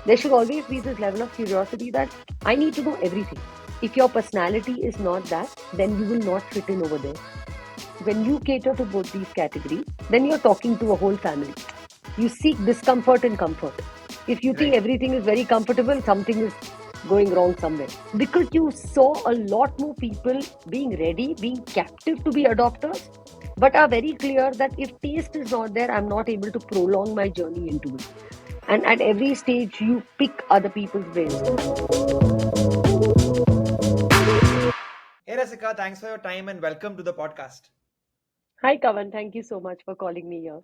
There should always be this level of curiosity that I need to know everything. If your personality is not that, then you will not fit in over there. When you cater to both these categories, then you're talking to a whole family. You seek discomfort and comfort. If you think Right. everything is very comfortable, something is going wrong somewhere. Because you saw a lot more people being ready, being captive to be adopters, but are very clear that if taste is not there, I'm not able to prolong my journey into it. And at every stage, you pick other people's brains. Hey Rasika, thanks for your time and welcome to the podcast. Hi, Kavan. Thank you so much for calling me here.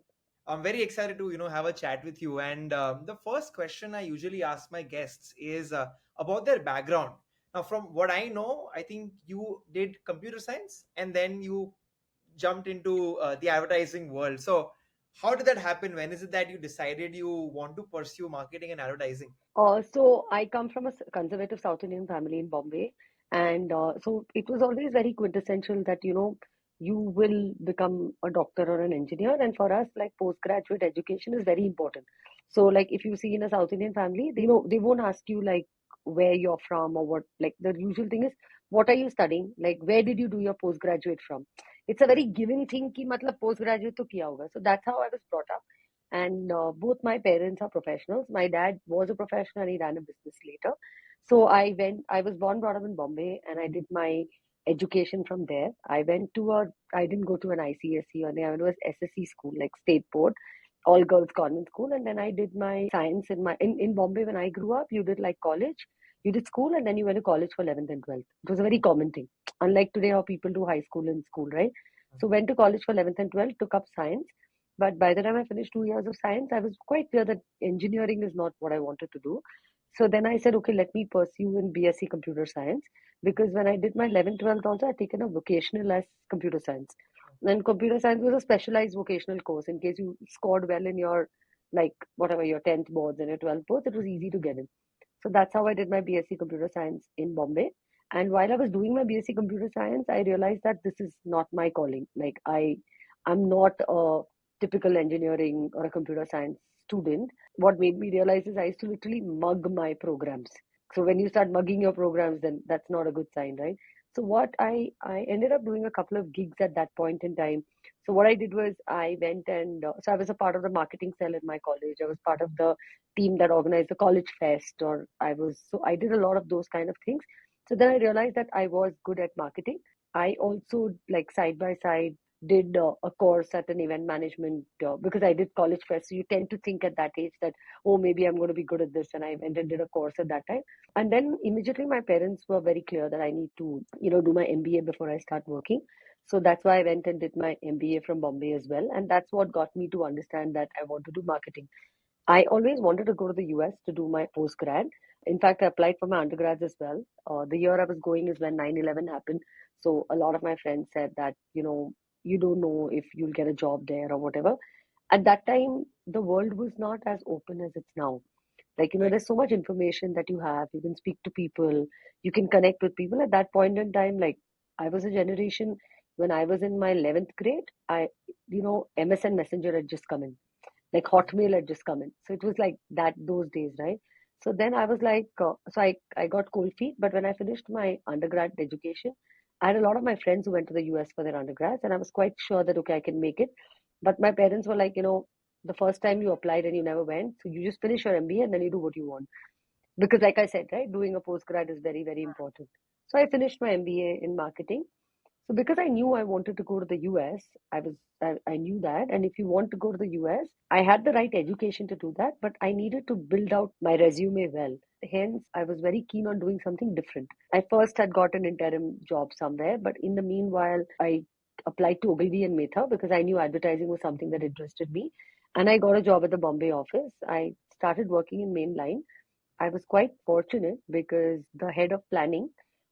I'm very excited to have a chat with you. And the first question I usually ask my guests is about their background. Now, from what I know, I think you did computer science and then you jumped into the advertising world. So, how did that happen? When is it that you decided you want to pursue marketing and advertising? So I come from a conservative South Indian family in Bombay, and so it was always very quintessential that you will become a doctor or an engineer, and for us, like postgraduate education is very important. So like if you see in a South Indian family, they won't ask you like where you're from or what. Like the usual thing is, what are you studying? Like where did you do your postgraduate from? It's a very Right. given thing कि मतलब postgraduate तो किया होगा. So that's how I was brought up. And both my parents are professionals. My dad was a professional, he ran a business later. So I was born, brought up in Bombay, and I did my education from there. I didn't go to an ICSE or it was SSC school, like state board, all girls convent school. And then I did my science in Bombay when I grew up. You did like college, you did school, and then you went to college for 11th and 12th. It was a very common thing. Unlike today, how people do high school and school, right? So went to college for 11th and 12th, took up science, but by the time I finished 2 years of science, I was quite clear that engineering is not what I wanted to do. So then I said, okay, let me pursue in BSc Computer Science because when I did my 11th, 12th also, I'd taken a vocational as Computer Science. And Computer Science was a specialized vocational course. In case you scored well in your, like, whatever, your 10th boards and your 12th boards, it was easy to get in. So that's how I did my BSc Computer Science in Bombay. And while I was doing my BSc Computer Science, I realized that this is not my calling. I'm not a typical engineering or a computer science student. What made me realize is I used to literally mug my programs. So when you start mugging your programs, then that's not a good sign, right? So I ended up doing a couple of gigs at that point in time. So what I did was I went and so I was a part of the marketing cell in my college. I was part of the team that organized the college fest, or I did a lot of those kind of things. So then I realized that I was good at marketing. I also like side by side did a course at an event management because I did college fest. So you tend to think at that age that, oh, maybe I'm going to be good at this. And I went and did a course at that time. And then immediately my parents were very clear that I need to, do my MBA before I start working. So that's why I went and did my MBA from Bombay as well. And that's what got me to understand that I want to do marketing. I always wanted to go to the US to do my postgrad. In fact, I applied for my undergrads as well. The year I was going is when 9/11 happened. So a lot of my friends said that, you don't know if you'll get a job there or whatever. At that time, the world was not as open as it's now. Like, Right. there's so much information that you have. You can speak to people, you can connect with people. At that point in time, like, I was a generation when I was in my 11th grade, MSN Messenger had just come in, like Hotmail had just come in. So it was like that those days, right? So then I was like, I got cold feet. But when I finished my undergrad education, I had a lot of my friends who went to the US for their undergrads, and I was quite sure that, okay, I can make it. But my parents were like, the first time you applied and you never went, so you just finish your MBA and then you do what you want. Because, like I said, right, doing a postgrad is very, very important. So I finished my MBA in marketing. So because I knew I wanted to go to the US, I knew that. And if you want to go to the US, I had the right education to do that, but I needed to build out my resume well. Hence, I was very keen on doing something different. I first had got an interim job somewhere, but in the meanwhile, I applied to Ogilvy and Mehta because I knew advertising was something that interested me. And I got a job at the Bombay office. I started working in mainline. I was quite fortunate because the head of planning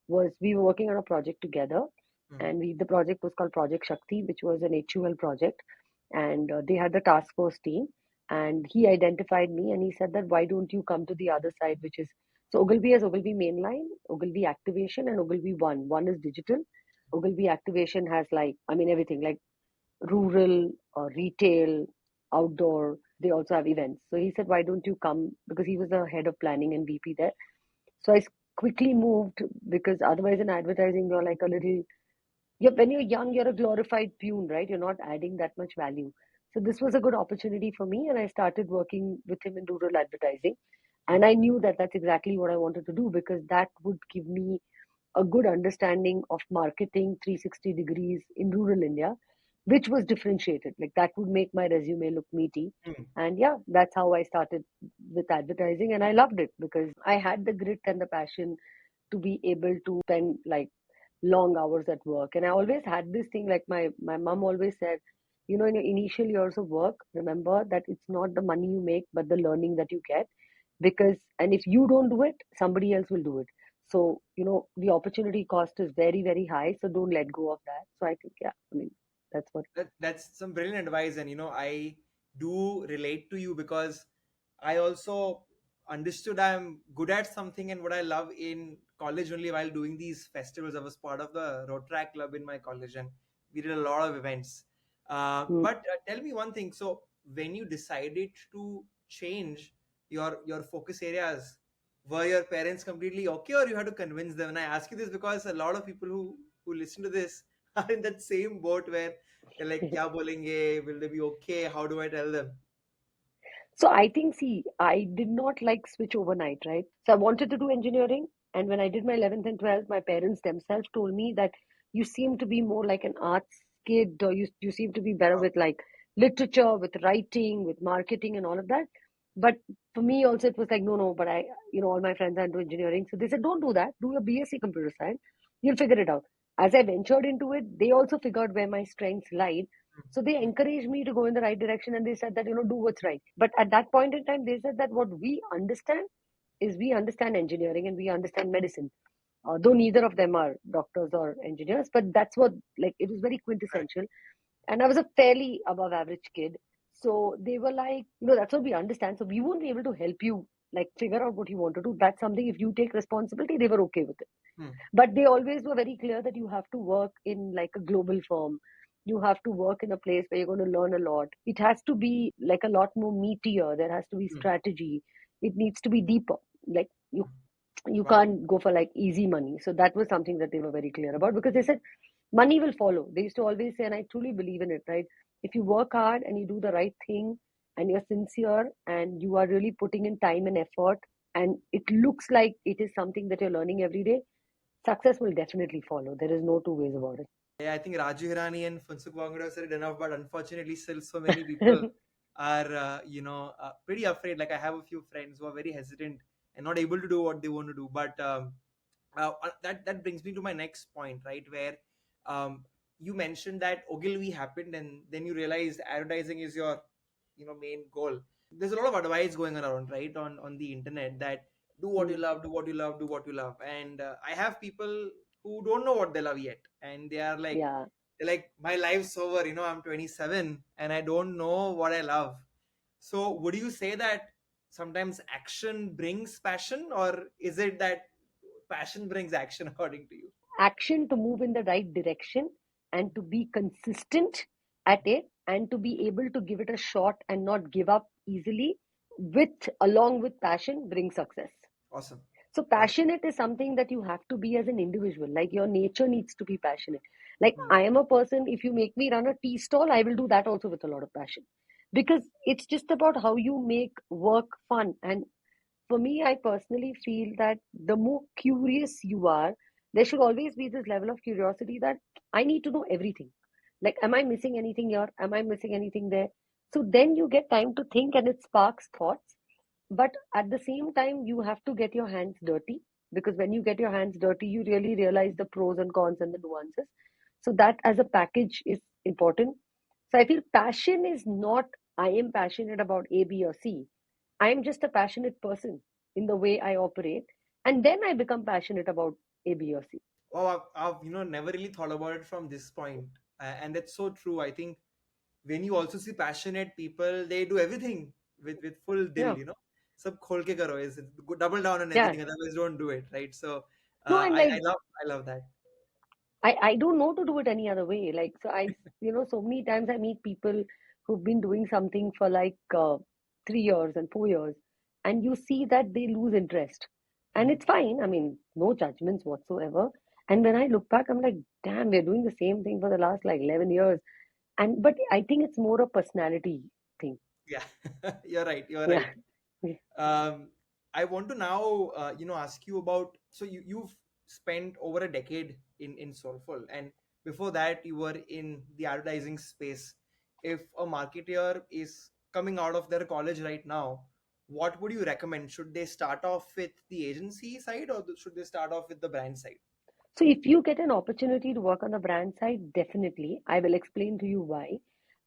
we were working on a project together, Mhm. and the project was called Project Shakti, which was an HUL project, and they had the task force team, and he identified me and he said that why don't you come to the other side, which is so Ogilvy has Ogilvy mainline, Ogilvy activation, and Ogilvy one. One is digital. Ogilvy activation has like I mean everything like rural, retail, outdoor. they also have events. So he said, why don't you come? Because he was the head of planning and VP there. So quickly moved, because otherwise in advertising, you're like a little, when you're young, you're a glorified peon, right? You're not adding that much value. So this was a good opportunity for me, and I started working with him in rural advertising. And I knew that that's exactly what I wanted to do, because that would give me a good understanding of marketing 360 degrees in rural India, which was differentiated. Like that would make my resume look meaty. Mm. And yeah, that's how I started with advertising. And I loved it because I had the grit and the passion to be able to spend like long hours at work. And I always had this thing, like my mom always said, in your initial years of work, remember that it's not the money you make, but the learning that you get. Because, and if you don't do it, somebody else will do it. So, the opportunity cost is very, very high. So don't let go of that. So I think, yeah, I mean, that's what. That's some brilliant advice, and I do relate to you because I also understood I'm good at something, and what I love in college only while doing these festivals. I was part of the Rotaract Club in my college, and we did a lot of events. Mm. But tell me one thing. So when you decided to change your focus areas, were your parents completely okay, or you had to convince them? And I ask you this because a lot of people who listen to this are in that same boat where they're like, "Kya bolenge? Will they be okay? How do I tell them?" So I think, see, I did not like switch overnight, right? So I wanted to do engineering. And when I did my 11th and 12th, my parents themselves told me that you seem to be more like an arts kid, or you seem to be better Wow. with like literature, with writing, with marketing, and all of that. But for me also, it was like, no, no, but all my friends are into engineering. So they said, don't do that. Do your BSc computer science. You'll figure it out. As I ventured into it, they also figured where my strengths lied. So they Mm, encouraged me to go in the right direction, and they said that, do what's right. But at that point in time, they said that what we understand is we understand engineering and we understand medicine. Though neither of them are doctors or engineers, but that's what, like, it was very correct. quintessential. And I was a fairly above average kid. So they were like, that's what we understand. So we won't be able to help you, like, figure out what you want to do. That's something, if you take responsibility, they were okay with it. Hmm. But they always were very clear that you have to work in like a global firm. You have to work in a place where you're going to learn a lot. It has to be like a lot more meatier. There has to be Hmm. strategy. It needs to be deeper. Like you Wow. can't go for like easy money. So that was something that they were very clear about, because they said money will follow. They used to always say, and I truly believe in it, right? If you work hard and you do the right thing and you're sincere and you are really putting in time and effort, and it looks like it is something that you're learning every day, success will definitely follow. There is no two ways about Yeah, I think Raju Hirani and Funsuk Wangdo said it enough, but unfortunately, still so many people it. are, pretty afraid. Like I have a few friends who are very hesitant and not able to do what they want to do. But that brings me to my next point, right? Where you mentioned that Ogilvy happened, and then you realized advertising is your, main goal. There's a lot of advice going around, right, on the internet that do what you Mm, love, do what you love, do what you love. And I have people who don't know what they love yet, and yeah. they're like, my life's over, I'm 27 and I don't know what I love. So would you say that sometimes action brings passion, or is it that passion brings action according to you? Action to move in the right direction and to be consistent at it and to be able to give it a shot and not give up easily, with along with passion brings success. Awesome. So Awesome. passionate is something that you have to be as an individual. Like your nature needs to be passionate. Like Hmm. I am a person, if you make me run a tea stall, I will do that also with a lot of passion. Because it's just about how you make work fun. And for me, I personally feel that the more curious you are, there should always be this level of curiosity that I need to know everything. Like, am I missing anything here? Am I missing anything there? So then you get time to think and it sparks thoughts. But at the same time, you have to get your hands dirty, because when you get your hands dirty, you really realize the pros and cons and the nuances. So that as a package is important. So I feel passion is not, I am passionate about A, B, or C. I am just a passionate person in the way I operate. And then I become passionate about A, B, or C. Oh, I've never really thought about it from this point, and that's so true. I think when you also see passionate people, they do everything with full dil. Yeah. Sab khol ke karo, is double down on Yeah. everything. Otherwise, don't do it, right? So No, and like, I love that. I don't know to do it any other way. Like, so so many times I meet people who've been doing something for like 3 years and 4 years, and you see that they lose interest. And Mm. it's fine. I mean, no judgments whatsoever. And when I look back, I'm like, damn, we're doing the same thing for the last like 11 years. And but I think it's more a personality thing. Yeah, you're right. You're Yeah. right. Um, I want to now, ask you about. So you've spent over a decade in Soulful, and before that, you were in the advertising space. If a marketer is coming out of their college right now, what would you recommend? Should they start off with the agency side, or should they start off with the brand side? So if you get an opportunity to work on the brand side, definitely. I will explain to you why.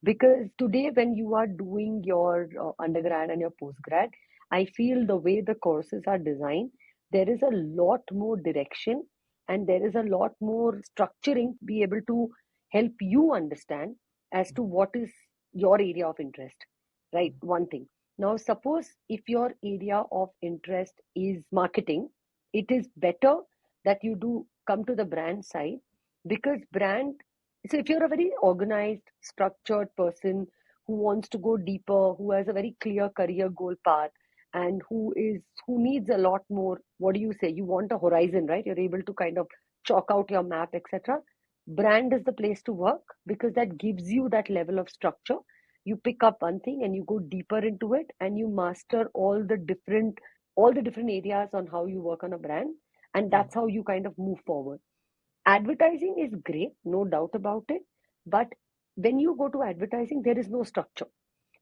Because today, when you are doing your undergrad and your postgrad, I feel the way the courses are designed, there is a lot more direction and there is a lot more structuring to be able to help you understand as to what is your area of interest. Right? One thing. Now, suppose if your area of interest is marketing, it is better that you do come to the brand side, because brand, so if you're a very organized structured person who wants to go deeper, who has a very clear career goal path, and who needs a lot more, what do you say, you want a horizon, right? You're able to kind of chalk out your map, etc. Brand is the place to work, because that gives you that level of structure. You pick up one thing and you go deeper into it, and you master all the different areas on how you work on a brand, and Mm. that's how you kind of move forward. Advertising is great, no doubt about it, but when you go to advertising, there is no structure.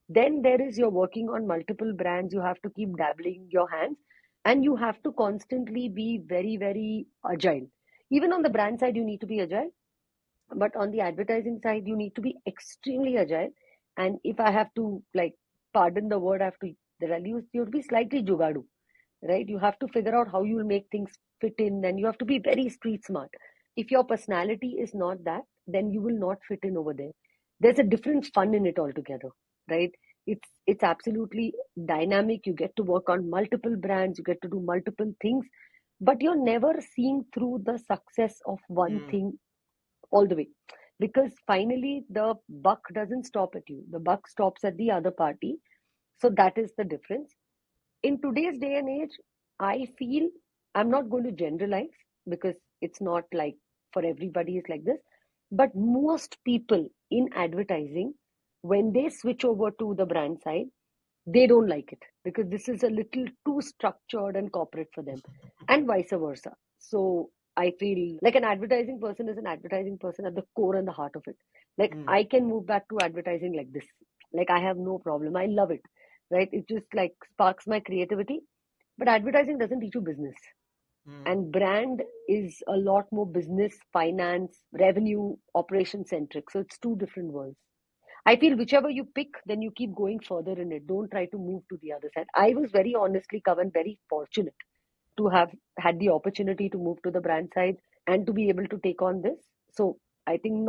Then there is, you're working on multiple brands, you have to keep dabbling your hands, and you have to constantly be very, very agile. Even on the brand side, you need to be agile, but on the advertising side, you need to be extremely agile. And if I have to, like, pardon the word I have to that I'll use, you have to be slightly jugadu, right? You have to figure out how you will make things fit in, and you have to be very street smart. If your personality is not that, then you will not fit in over there. There's a different fun in it altogether, right? It's absolutely dynamic. You get to work on multiple brands, you get to do multiple things, but you're never seeing through the success of one Mm. thing all the way, because finally the buck doesn't stop at you, the buck stops at the other party. So that is the difference. In today's day and age, I feel, I'm not going to generalize, because it's not like for everybody is like this, but most people in advertising, when they switch over to the brand side, they don't like it, because this is a little too structured and corporate for them, and vice versa. So I feel like an advertising person is an advertising person at the core and the heart of it. Like, Mm. I can move back to advertising like this, like I have no problem, I love it, right? It just like sparks my creativity. But advertising doesn't teach you business, Mm. and brand is a lot more business, finance, revenue, operation centric. So it's two different worlds. I feel whichever you pick, then you keep going further in it. Don't try to move to the other side. I was very honestly, Kavan, very fortunate to have had the opportunity to move to the brand side and to be able to take on this. So I think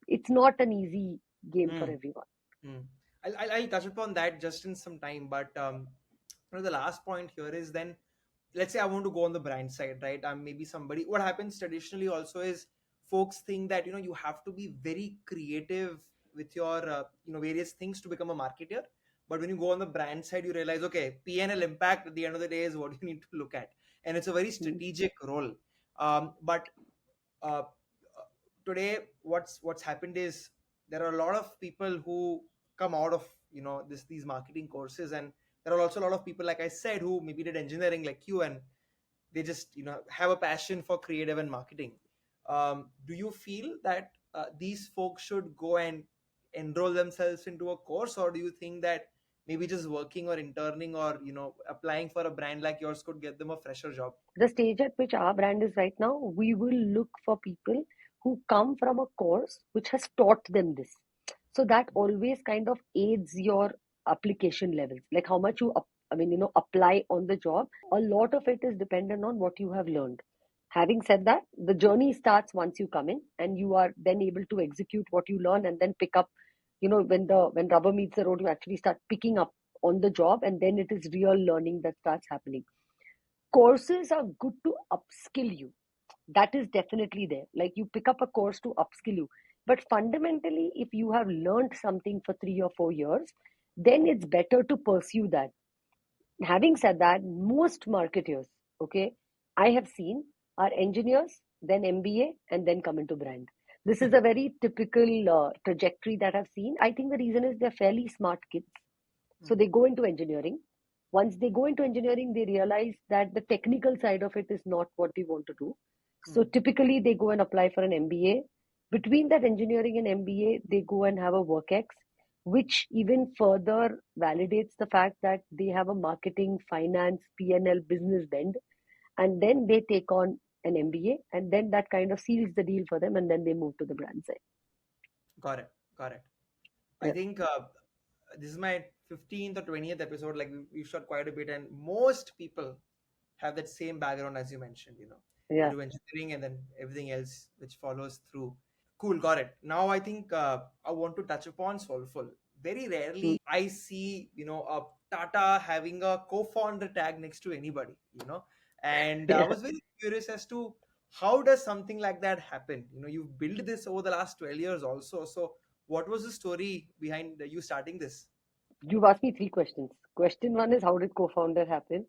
it's not an easy game for Mm. everyone. Mm. I'll touch upon that just in some time, but the last point here is, then let's say I want to go on the brand side, right? I'm maybe somebody. What happens traditionally also is folks think that you have to be very creative with your various things to become a marketer. But when you go on the brand side, you realize, okay, P&L impact at the end of the day is what you need to look at, and it's a very Mm. strategic role. But uh, today, what's happened is there are a lot of people who come out of these marketing courses, and there are also a lot of people, like I said, who maybe did engineering like you, and they just have a passion for creative and marketing. Do you feel that these folks should go and enroll themselves into a course, or do you think that maybe just working or interning or applying for a brand like yours could get them a fresher job? The stage at which our brand is right now, we will look for people who come from a course which has taught them this. So that always kind of aids your application levels, like how much apply on the job. A lot of it is dependent on what you have learned. Having said that, the journey starts once you come in, and you are then able to execute what you learn and then pick up, when rubber meets the road, you actually start picking up on the job, and then it is real learning that starts happening. Courses are good to upskill you. That is definitely there. Like, you pick up a course to upskill you. But fundamentally, if you have learned something for 3 or 4 years, then it's better to pursue that. Having said that, most marketers, okay, I have seen are engineers, then MBA, and then come into brand. This is a very typical trajectory that I've seen. I think the reason is they're fairly smart kids. So Mm, they go into engineering. Once they go into engineering, they realize that the technical side of it is not what they want to do. So mm, typically, they go and apply for an MBA. Between that engineering and MBA, they go and have a work ex, which even further validates the fact that they have a marketing, finance, P&L business bend. And then they take on an MBA, and then that kind of seals the deal for them, and then they move to the brand side. got it. Got it. I Yeah. think this is my 15th or 20th episode. Like we've shot quite a bit, and most people have that same background as you mentioned. They Yeah. do engineering and then everything else which follows through. Cool, got it. Now I think I want to touch upon Soulful. Very Mm. rarely I see, a Tata having a co-founder tag next to anybody, And I Yeah. was very curious as to how does something like that happen? You've built this over the last 12 years also. So what was the story behind you starting this? You've asked me three questions. Question one is, how did co-founder happen?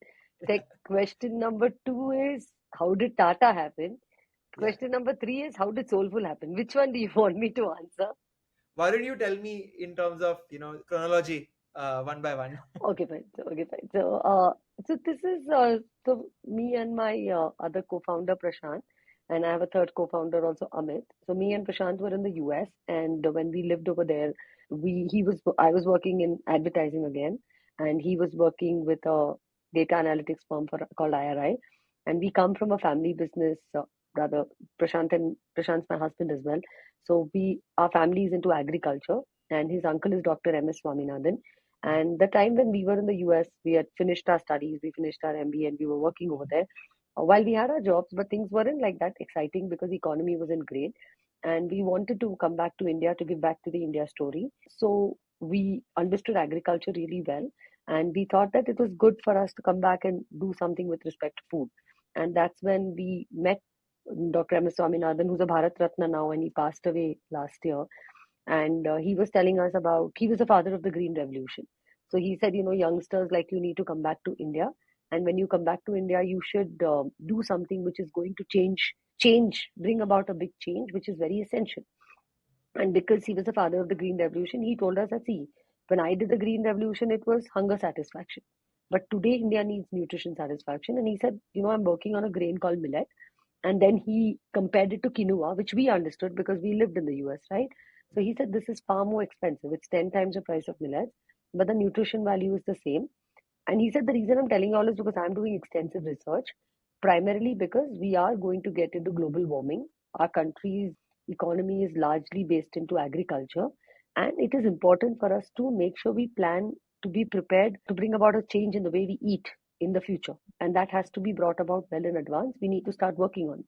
Question number two is, how did Tata happen? Yeah. Question number three is, how did Soulful happen? Which one do you want me to answer? Why don't you tell me in terms of, chronology, one by one? Okay, fine. So this is me and my other co-founder Prashant, and I have a third co-founder also, Amit. So me and Prashant were in the US, and when we lived over there, we he was I was working in advertising again, and he was working with a data analytics firm called IRI, and we come from a family business. Rather, Prashant's my husband as well. So our family is into agriculture, and his uncle is Dr. M.S. Swaminathan. And the time when we were in the US, we had finished our studies, we finished our MBA, and we were working over there. While we had our jobs, but things weren't like that exciting because the economy wasn't great. And we wanted to come back to India to give back to the India story. So we understood agriculture really well. And we thought that it was good for us to come back and do something with respect to food. And that's when we met Dr. M. S. Swaminathan, who's a Bharat Ratna now, and he passed away last year. And he was telling us about, he was the father of the Green Revolution. So he said, youngsters like you need to come back to India. And when you come back to India, you should do something which is going to bring about a big change, which is very essential. And because he was the father of the Green Revolution, he told us that, see, when I did the Green Revolution, it was hunger satisfaction. But today, India needs nutrition satisfaction. And he said, I'm working on a grain called millet. And then he compared it to quinoa, which we understood because we lived in the US, right? So he said, this is far more expensive. It's 10 times the price of millet, but the nutrition value is the same. And he said, the reason I'm telling you all is because I'm doing extensive research, primarily because we are going to get into global warming. Our country's economy is largely based into agriculture, and it is important for us to make sure we plan to be prepared to bring about a change in the way we eat in the future. And that has to be brought about well in advance. We need to start working on it.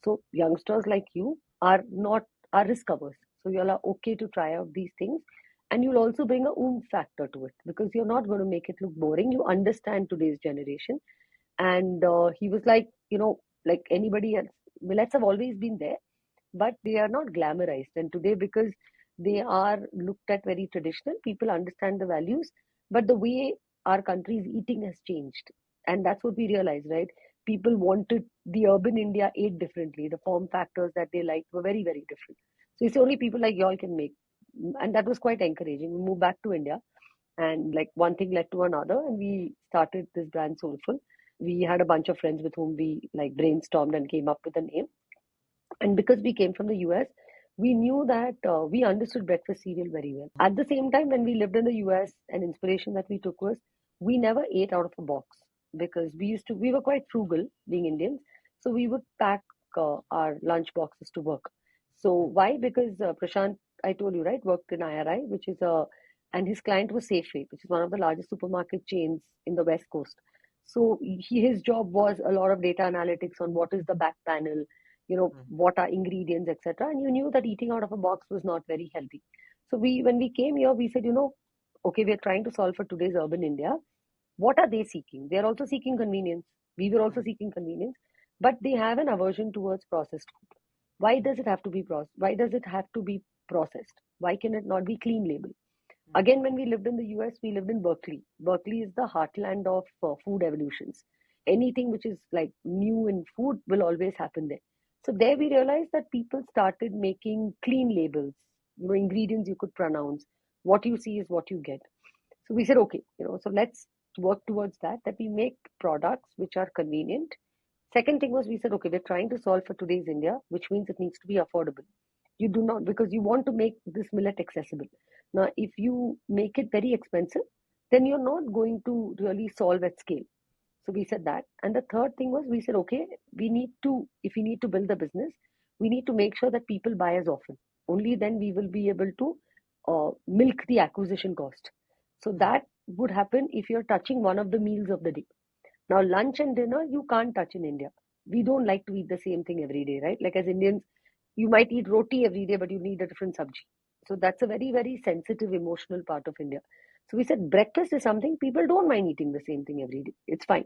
So youngsters like you are risk averse. So you'll are okay to try out these things. And you'll also bring a factor to it because you're not going to make it look boring. You understand today's generation. And he was like, like anybody else, millets have always been there, but they are not glamorized. And today, because they are looked at very traditional, people understand the values, but the way our country's eating has changed. And that's what we realized, right? People wanted the urban India ate differently. The form factors that they liked were very, very different. So it's only people like y'all can make. And that was quite encouraging. We moved back to India, and like one thing led to another, and we started this brand Soulful. We had a bunch of friends with whom we like brainstormed and came up with a name. And because we came from the US, we knew that we understood breakfast cereal very well. At the same time, when we lived in the US, an inspiration that we took was we never ate out of a box because we were quite frugal being Indians. So we would pack our lunch boxes to work. So why? Because Prashant, I told you, right, worked in IRI, which is and his client was Safeway, which is one of the largest supermarket chains in the West Coast. So his job was a lot of data analytics on what is the back panel, what are ingredients, etc. And you knew that eating out of a box was not very healthy. So when we came here, we said, okay, we are trying to solve for today's urban India. What are they seeking? They are also seeking convenience. We were also seeking convenience, but they have an aversion towards processed food. Why does it have to be processed? Why does it have to be processed? Why can it not be clean label? Again, when we lived in the US, we lived in Berkeley. Berkeley is the heartland of food evolutions. Anything which is like new in food will always happen there. So there we realized that people started making clean labels, ingredients you could pronounce. What you see is what you get. So we said, okay, so let's work towards that we make products which are convenient. Second thing was we said, okay, we're trying to solve for today's India, which means it needs to be affordable. You do not, because you want to make this millet accessible. Now, if you make it very expensive, then you're not going to really solve at scale. So we said that. And the third thing was we said, okay, if we need to build the business, we need to make sure that people buy as often. Only then we will be able to milk the acquisition cost. So that would happen if you're touching one of the meals of the day. Now, lunch and dinner, you can't touch in India. We don't like to eat the same thing every day, right? Like as Indians, you might eat roti every day, but you need a different sabji. So that's a very, very sensitive, emotional part of India. So we said breakfast is something people don't mind eating the same thing every day. It's fine.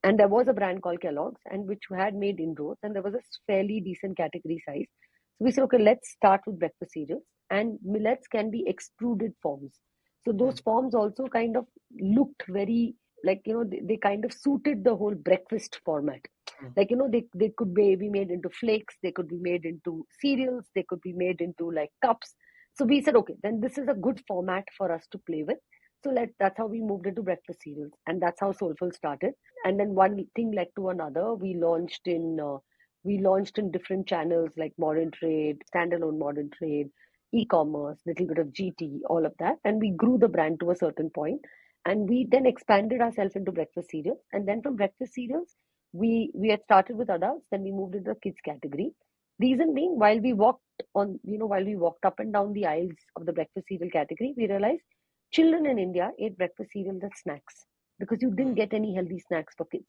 And there was a brand called Kellogg's, and which had made inroads, and there was a fairly decent category size. So we said, okay, let's start with breakfast cereals, and millets can be extruded forms. So those forms also kind of looked very like they kind of suited the whole breakfast format. Like they could be made into flakes, they could be made into cereals, they could be made into like cups. So we said, okay, then this is a good format for us to play with. So that's how we moved into breakfast cereals, and that's how Soulful started. And then one thing led to another. We launched in different channels like modern trade, standalone modern trade, e-commerce, little bit of GT, all of that, and we grew the brand to a certain point, and we then expanded ourselves into breakfast cereals, and then from breakfast cereals, we had started with adults, then we moved into the kids category. Reason being, while we walked up and down the aisles of the breakfast cereal category, we realized children in India ate breakfast cereal as snacks because you didn't get any healthy snacks for kids.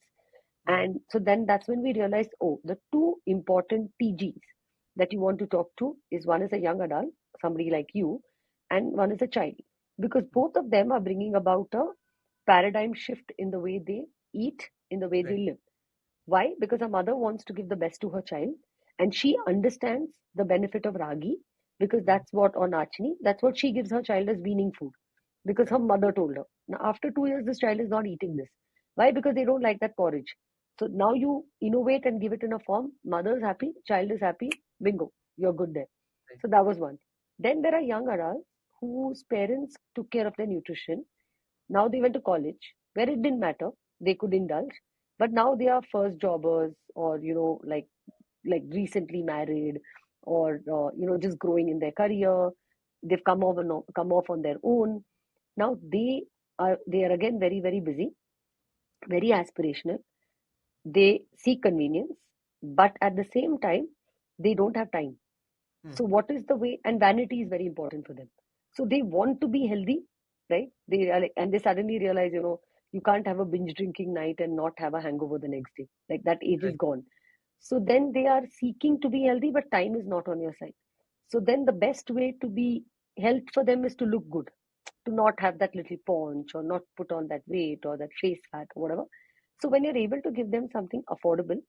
And so then that's when we realized, oh, the two important TGs that you want to talk to is one is a young adult, somebody like you, and one is a child. Because both of them are bringing about a paradigm shift in the way they eat, in the way they Right. live. Why? Because a mother wants to give the best to her child, and she understands the benefit of ragi because that's what on Achni, that's what she gives her child as weaning food because her Right. mother told her. Now, after 2 years, this child is not eating this. Why? Because they don't like that porridge. So now you innovate and give it in a form. Mother's happy, child is happy. Bingo, you're good there. Right. So that was one. Then there are young adults whose parents took care of their nutrition. Now they went to college where it didn't matter. They could indulge. But now they are first jobbers or, like recently married or, just growing in their career. They've come off on their own. Now they are again very, very busy, very aspirational. They seek convenience, but at the same time, they don't have time. So what is the way? And vanity is very important for them. So they want to be healthy, right? And they suddenly realize, you can't have a binge drinking night and not have a hangover the next day. Like that age is Right. gone. So then they are seeking to be healthy, but time is not on your side. So then the best way to be health for them is to look good, to not have that little paunch or not put on that weight or that face fat or whatever. So when you're able to give them something affordable,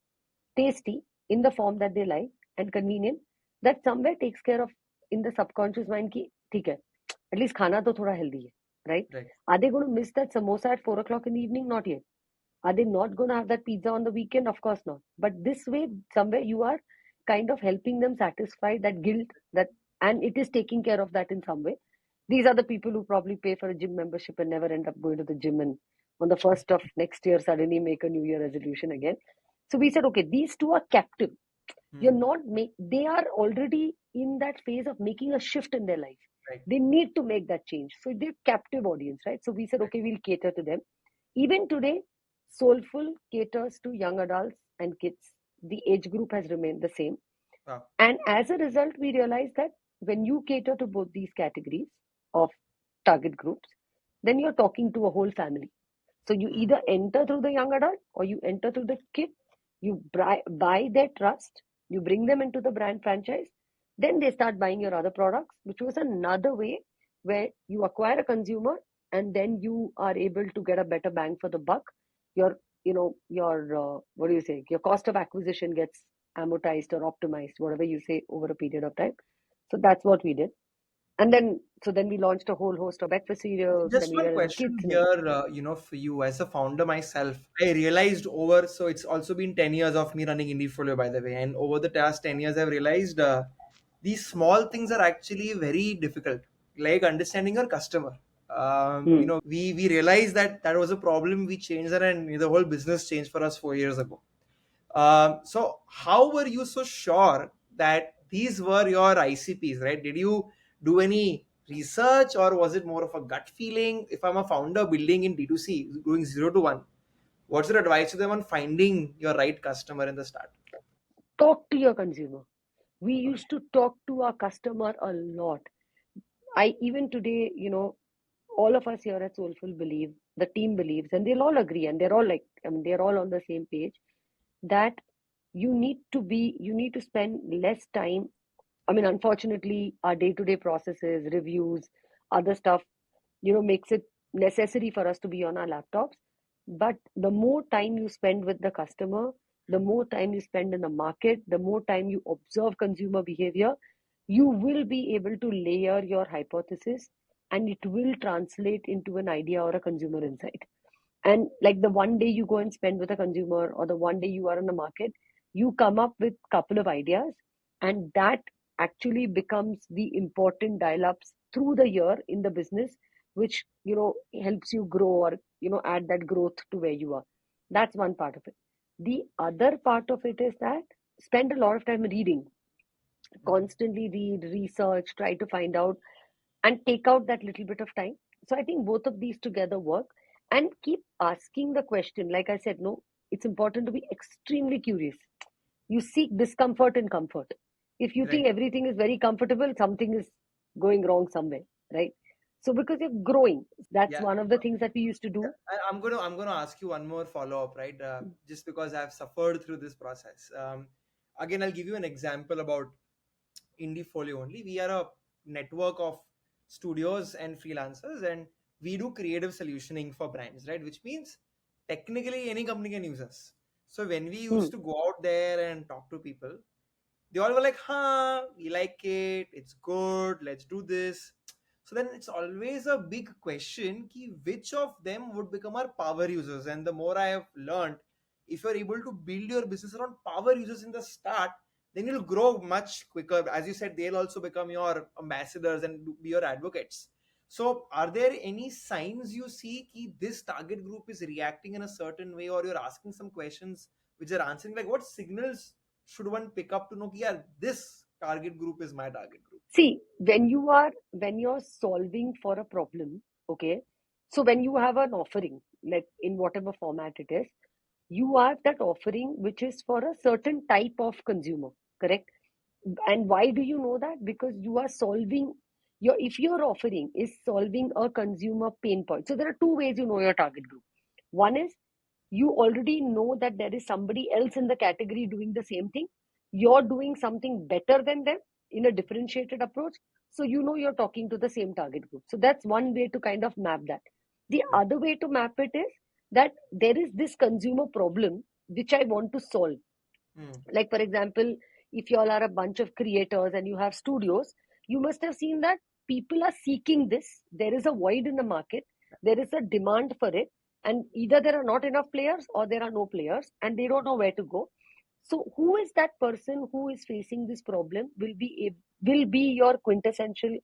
tasty in the form that they like and convenient, that somewhere takes care of in the subconscious mind ki theek hai, at least khana to thoda healthy hai, right? Right. Are they going to miss that samosa at 4 o'clock in the evening? Not yet. Are they not going to have that pizza on the weekend? Of course not. But this way, somewhere you are kind of helping them satisfy that guilt that, and it is taking care of that in some way. These are the people who probably pay for a gym membership and never end up going to the gym, and on the first of next year suddenly make a New Year resolution again. So we said, okay, these two are captive. You're not make they are already in that phase of making a shift in their life. Right. They need to make that change. So they're captive audience, right? So we said, Right. okay, we'll cater to them. Even today, Soulful caters to young adults and kids. The age group has remained the same. Wow. And as a result, we realized that when you cater to both these categories of target groups, then you're talking to a whole family. So you either enter through the young adult or you enter through the kid, you buy their trust, you bring them into the brand franchise, then they start buying your other products, which was another way where you acquire a consumer and then you are able to get a better bang for the buck. Your what do you say? Your cost of acquisition gets amortized or optimized, whatever you say, over a period of time. So that's what we did. And then we launched a whole host of breakfast cereals. Then Just we one were in kids question milk. here, for you as a founder myself, I realized over, so it's also been 10 years of me running IndieFolio, by the way. And over the past 10 years, I've realized these small things are actually very difficult, like understanding your customer. Hmm. We realized that that was a problem. We changed that, and the whole business changed for us 4 years ago. So how were you so sure that these were your ICPs, right? Did you do any research, or was it more of a gut feeling? If I'm a founder building in D2C, doing 0 to 1, what's your advice to them on finding your right customer in the start? Talk to your consumer. We used to talk to our customer a lot. I even today, all of us here at Soulful believe, the team believes, and they'll all agree, and they're all like, I mean, they're all on the same page that you need to spend less time. I mean, unfortunately, our day-to-day processes, reviews, other stuff, makes it necessary for us to be on our laptops. But the more time you spend with the customer, the more time you spend in the market, the more time you observe consumer behavior, you will be able to layer your hypothesis, and it will translate into an idea or a consumer insight. And like the one day you go and spend with a consumer, or the one day you are in the market, you come up with couple of ideas, and that actually becomes the important dial-ups through the year in the business, which helps you grow, or add that growth to where you are. That's one part of it. The other part of it is that spend a lot of time reading, constantly read, research, try to find out, and take out that little bit of time. So I think both of these together work, and keep asking the question. Like I said, no, it's important to be extremely curious. You seek discomfort in comfort. If you think Right. everything is very comfortable, something is going wrong somewhere, right? So because you're growing, that's Yeah. one of the things that we used to Yeah. do. I'm gonna ask you one more follow up, right? Just because I've suffered through this process. Again, I'll give you an example about IndieFolio only. We are a network of studios and freelancers, and we do creative solutioning for brands, right? Which means technically any company can use us. So when we Hmm. used to go out there and talk to people, they all were like, huh, we like it, it's good, let's do this. So then it's always a big question ki which of them would become our power users. And the more I have learned, if you're able to build your business around power users in the start, then you'll grow much quicker. As you said, they'll also become your ambassadors and be your advocates. So are there any signs you see ki this target group is reacting in a certain way, or you're asking some questions which are answering? Like, what signals should one pick up to know, yeah, this target group is my target group? See, when you're solving for a problem, okay, so when you have an offering, like in whatever format it is, you have that offering which is for a certain type of consumer, correct? And why do you know that? Because you are solving your if your offering is solving a consumer pain point. So there are two ways you know your target group. One is you already know that there is somebody else in the category doing the same thing. You're doing something better than them in a differentiated approach. So you know you're talking to the same target group. So that's one way to kind of map that. The Right. other way to map it is that there is this consumer problem which I want to solve. Hmm. Like, for example, if you all are a bunch of creators and you have studios, you must have seen that people are seeking this. There is a void in the market, there is a demand for it, and either there are not enough players or there are no players and they don't know where to go. So who is that person who is facing this problem will be your quintessential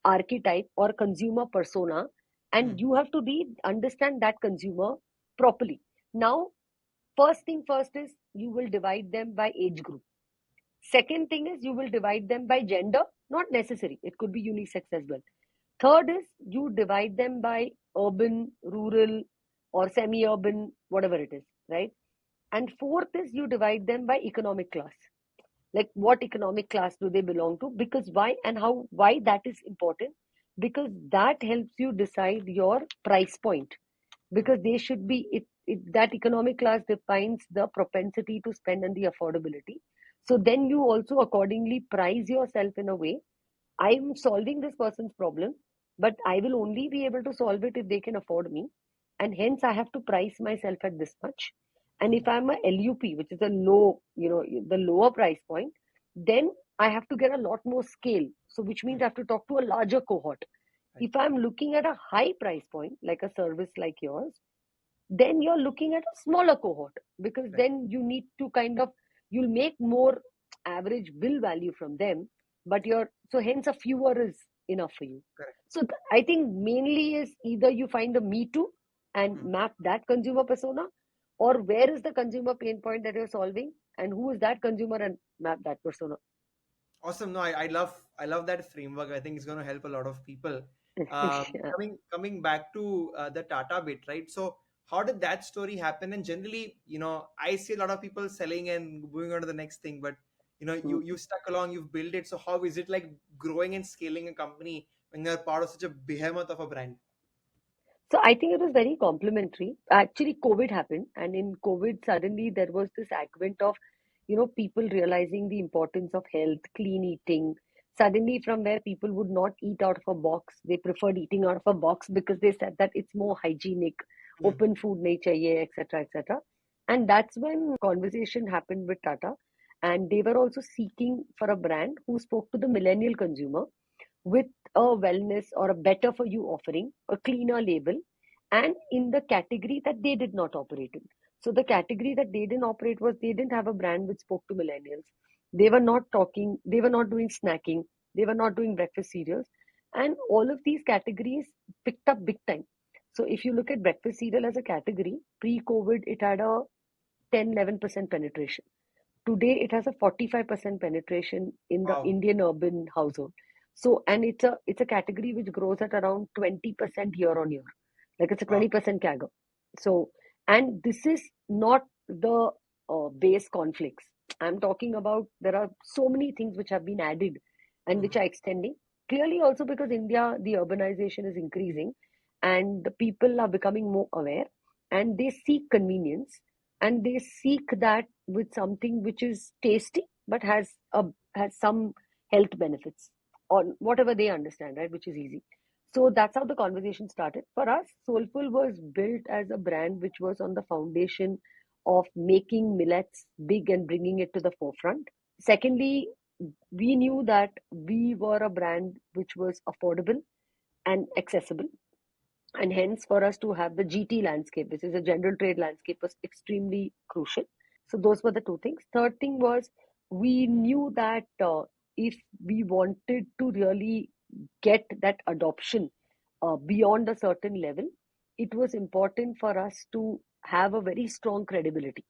archetype or consumer persona, and Hmm. you have to understand that consumer properly. Now, first thing first is you will divide them by age group. Second thing is you will divide them by gender, not necessary, it could be unisex as well. Third is you divide them by urban, rural, or semi urban, whatever it is, right? And fourth is you divide them by economic class. Like what economic class do they belong to? Because why and how, why that is important? Because that helps you decide your price point, because they should be that economic class defines the propensity to spend and the affordability. So then you also accordingly price yourself in a way. I'm solving this person's problem, but I will only be able to solve it if they can afford me, and hence I have to price myself at this much. And if I'm a LUP, which is a low, the lower price point, then I have to get a lot more scale. So, which Mm. means I have to talk to a larger cohort. Right. If I'm looking at a high price point, like a service like yours, then you're looking at a smaller cohort, because Right. then you need to kind of, you'll make more average bill value from them, but you're, so hence a fewer is enough for you. Correct. So I think mainly is either you find a me too and Mm. map that consumer persona, or where is the consumer pain point that you're solving and who is that consumer, and map that persona. Awesome. No, I love that framework. I think it's going to help a lot of people. Yeah. Coming back to the Tata bit, right? So how did that story happen? And generally, I see a lot of people selling and moving on to the next thing, but Mm. you stuck along, you've built it. So how is it like growing and scaling a company when you're part of such a behemoth of a brand? So I think it was very complimentary. Actually, COVID happened, and in COVID, suddenly there was this advent of, people realizing the importance of health, clean eating. Suddenly, from where people would not eat out of a box, they preferred eating out of a box because they said that it's more hygienic, Mm. open food nahi chahiye, etc., etc. And that's when conversation happened with Tata, and they were also seeking for a brand who spoke to the millennial consumer with a wellness or a better for you offering, a cleaner label, and in the category that they did not operate in. So the category that they didn't operate was, they didn't have a brand which spoke to millennials. They were not talking, they were not doing snacking, they were not doing breakfast cereals. And all of these categories picked up big time. So if you look at breakfast cereal as a category, pre-COVID, it had a 10-11% penetration. Today, it has a 45% penetration in the Wow. Indian urban household. So, and it's a category which grows at around 20% year on year, like it's a Wow. 20% CAGR. So, and this is not the base conflicts. I'm talking about, there are so many things which have been added and which Mhm. are extending. Clearly, also because India, the urbanization is increasing, and the people are becoming more aware, and they seek convenience, and they seek that with something which is tasty but has some health benefits, or whatever they understand, right, which is easy. So that's how the conversation started. For us, Soulful was built as a brand which was on the foundation of making millets big and bringing it to the forefront. Secondly, we knew that we were a brand which was affordable and accessible, and hence for us to have the GT landscape, which is a general trade landscape, was extremely crucial. So those were the two things. Third thing was, we knew that if we wanted to really get that adoption beyond a certain level, it was important for us to have a very strong credibility,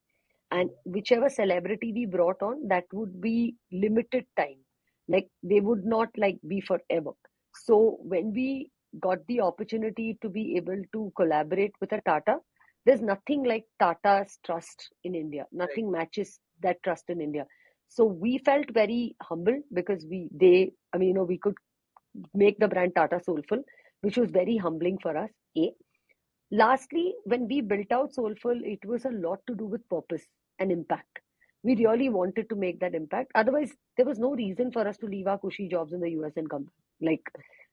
and Mm. whichever celebrity we brought on, that would be limited time, like they would not like be forever. So when we got the opportunity to be able to collaborate with a Tata, there's nothing like Tata's trust in India, Right. nothing matches that trust in India. So we felt very humble, because we could make the brand Tata Soulful, which was very humbling for us. Lastly, when we built out Soulful, it was a lot to do with purpose and impact. We Mm. really wanted to make that impact. Otherwise, there was no reason for us to leave our cushy jobs in the US and come back. Like,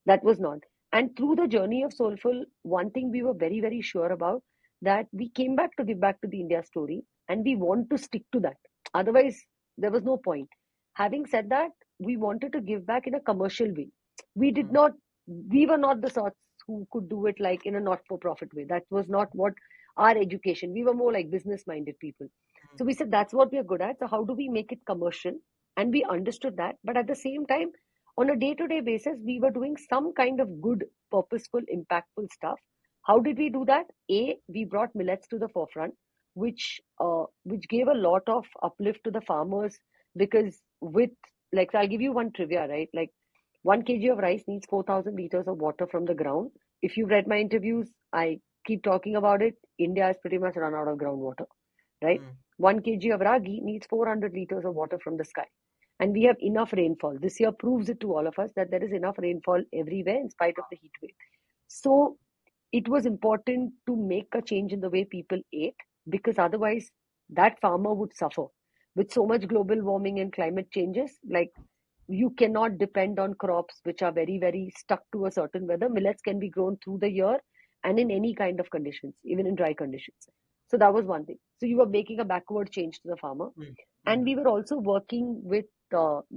that was not. And through the journey of Soulful, one thing we were very, very sure about, that we came back to give back to the India story, and we want to stick to that. Otherwise, there was no point. Having said that, we wanted to give back in a commercial way. We did Mm. not, we were not the sorts who could do it like in a not for profit way. That was not what our education. We were more like business minded people. Mm. So we said that's what we are good at. So how do we make it commercial? And we understood that. But at the same time, on a day to day basis, we were doing some kind of good, purposeful, impactful stuff. How did we do that? We brought millets to the forefront, which gave a lot of uplift to the farmers, because with, like, so I'll give you one trivia, right? Like, 1 kg of rice needs 4,000 liters of water from the ground. If you've read my interviews, I keep talking about it. India has pretty much run out of groundwater, right? Mm. 1 kg of ragi needs 400 liters of water from the sky. And we have enough rainfall. This year proves it to all of us that there is enough rainfall everywhere in spite of the heat wave. So it was important to make a change in the way people ate, because otherwise that farmer would suffer. With so much global warming and climate changes, like, you cannot depend on crops which are very, very stuck to a certain weather. Millets can be grown through the year and in any kind of conditions, even in dry conditions. So that was one thing. So you were making a backward change to the farmer. Mm, And mm. we were also working with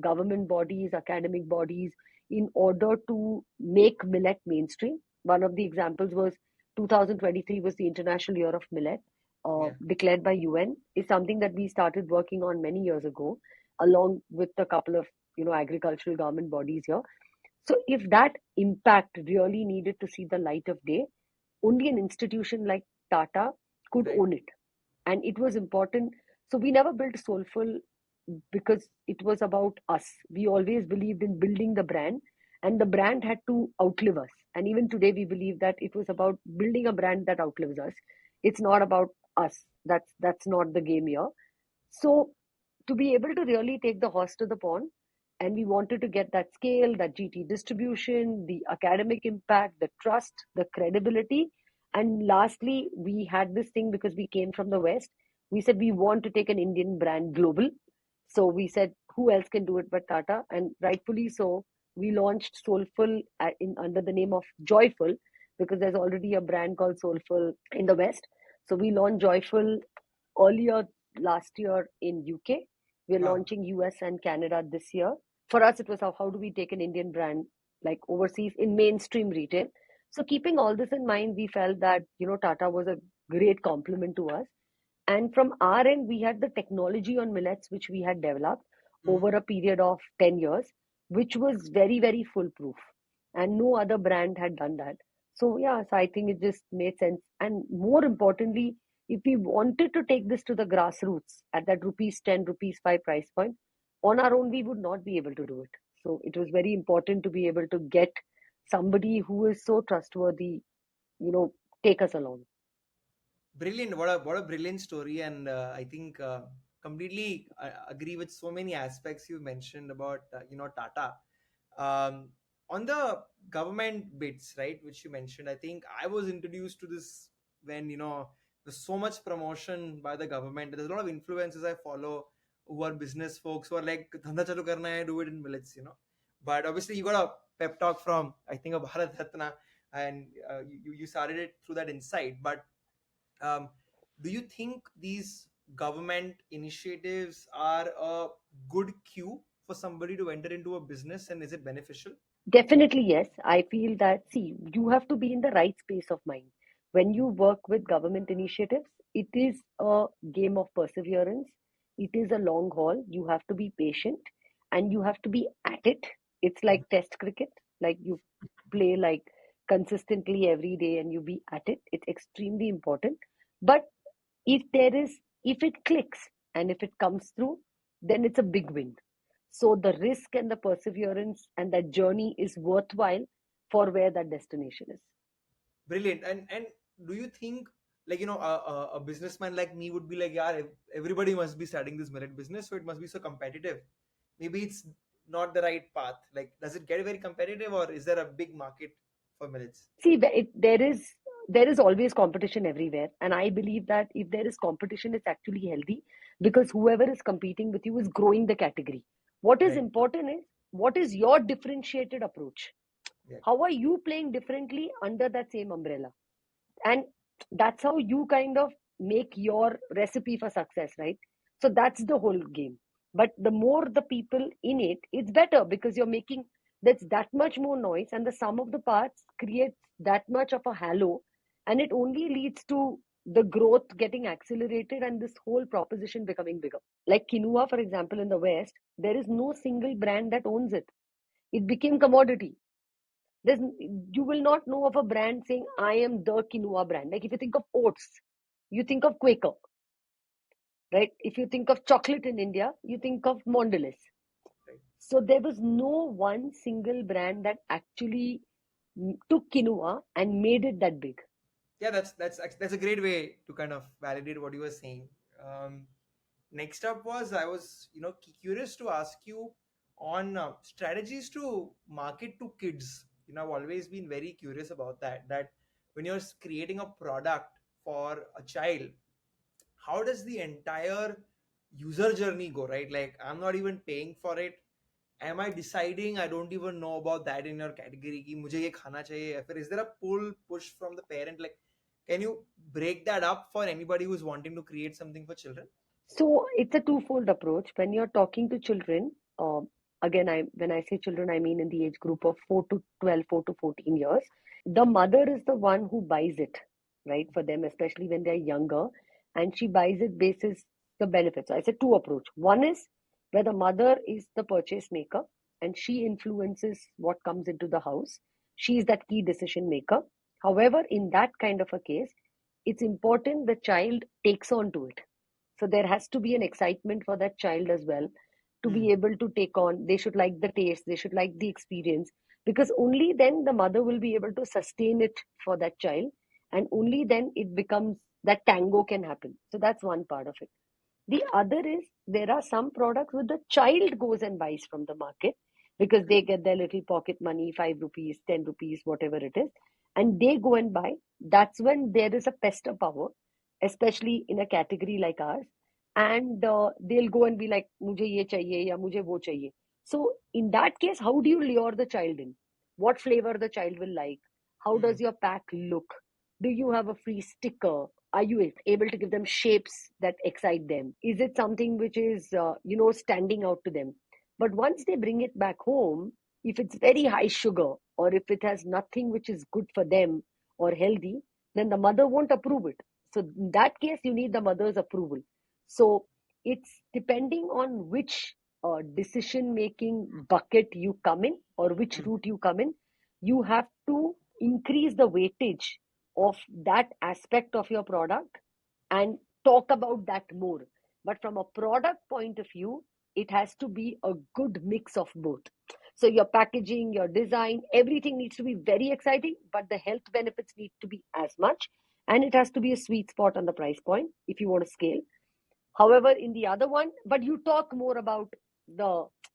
government bodies, academic bodies, in order to make millet mainstream. One of the examples was 2023 was the International Year of Millet, Yeah, declared by UN. Is something that we started working on many years ago, along with a couple of agricultural government bodies here. So if that impact really needed to see the light of day, only an institution like Tata could right. own it. And it was important. So we never built Soulful because it was about us. We always believed in building the brand, and the brand had to outlive us. And even today, we believe that it was about building a brand that outlives us. It's not about us. That's not the game here. So to be able to really take the horse to the pond, and we wanted to get that scale, that GT distribution, the academic impact, the trust, the credibility. And lastly, we had this thing because we came from the West. We said we want to take an Indian brand global. So we said, who else can do it but Tata? And rightfully so, we launched Soulful under the name of Joyful, because there's already a brand called Soulful in the West. So we launched Joyful earlier last year in UK. We're Wow. launching US and Canada this year. For us, it was how do we take an Indian brand like overseas in mainstream retail? So keeping all this in mind, we felt that Tata was a great compliment to us. And from our end, we had the technology on millets which we had developed Mm. over a period of 10 years, which was very, very foolproof. And no other brand had done that. So, yeah, so I think it just made sense. And more importantly, if we wanted to take this to the grassroots at that rupees 10, rupees 5 price point, on our own, we would not be able to do it. So, it was very important to be able to get somebody who is so trustworthy, you know, take us along. Brilliant. What a brilliant story. And I think completely agree with so many aspects you mentioned about Tata. Um, on the government bits, right, which you mentioned, I think I was introduced to this when there's so much promotion by the government. There's a lot of influencers I follow who are business folks who are like, "Dhanda chalu karna hai, do it in millets." But obviously, you got a pep talk from, I think, a Bharat Ratna, and you started it through that insight. But um, do you think these government initiatives are a good cue for somebody to enter into a business, and is it beneficial? Definitely, yes. I feel that, see, you have to be in the right space of mind. When you work with government initiatives, it is a game of perseverance. It is a long haul. You have to be patient and you have to be at it. It's Mhm. like test cricket, like you play like consistently every day and you be at it. It's extremely important. But if there is, if it clicks and if it comes through, then it's a big win. So the risk and the perseverance and that journey is worthwhile for where that destination is. Brilliant. And do you think, like, a businessman like me would be like, yeah, everybody must be starting this millet business, so it must be so competitive. Maybe it's not the right path. Like, does it get very competitive, or is there a big market for millets? See, there is always competition everywhere, and I believe that if there is competition, it's actually healthy, because whoever is competing with you is growing the category. What is Right. important is what is your differentiated approach. Yeah. How are you playing differently under that same umbrella? And that's how you kind of make your recipe for success, right? So that's the whole game. But the more the people in it, it's better, because you're making, that's that much more noise, and the sum of the parts creates that much of a halo, and it only leads to the growth getting accelerated and this whole proposition becoming bigger. Like quinoa, for example, in the West, there is no single brand that owns it. It became commodity. There's, you will not know of a brand saying, I am the quinoa brand. Like if you think of oats, you think of Quaker, right? If you think of chocolate in India, you think of Mondelez. Right. So there was no one single brand that actually took quinoa and made it that big. Yeah, that's a great way to kind of validate what you were saying. Um, Next up was, I was curious to ask you on strategies to market to kids. I've always been very curious about that. That when you're creating a product for a child, how does the entire user journey go, right? Like, I'm not even paying for it. Am I deciding? I don't even know about that in your category ki mujhe ye khana chahiye, or is there a pull push from the parent, like, Can you break that up for anybody who's wanting to create something for children? So it's a twofold approach. When you're talking to children, again, when I say children, I mean in the age group of 4 to 12, 4 to 14 years. The mother is the one who buys it, right, for them, especially when they're younger, and she buys it basis the benefits. So I said two approach. One is where the mother is the purchase maker and she influences what comes into the house. She is that key decision maker. However, in that kind of a case, it's important the child takes on to it. So there has to be an excitement for that child as well to be Hmm. able to take on. They should like the taste, they should like the experience, because only then the mother will be able to sustain it for that child, and only then it becomes that tango can happen. So that's one part of it. The other is there are some products where the child goes and buys from the market because they get their little pocket money, 5 rupees, 10 rupees, whatever it is, and they go and buy. That's when there is a pester power, especially in a category like ours. And they'll go and be like, Mujhe ye chahiye ya mujhe wo chahiye. So, in that case, how do you lure the child in? What flavor the child will like? How Hmm. does your pack look? Do you have a free sticker? Are you able to give them shapes that excite them? Is it something which is standing out to them? But once they bring it back home, if it's very high sugar or if it has nothing which is good for them or healthy, then the mother won't approve it. So in that case you need the mother's approval. So it's depending on which decision making bucket you come in or which Hmm. route you come in. You have to increase the weightage of that aspect of your product and talk about that more. But from a product point of view, it has to be a good mix of both. So your packaging, your design, everything needs to be very exciting, but the health benefits need to be as much. And it has to be a sweet spot on the price point if you want to scale. However, in the other one, but you talk more about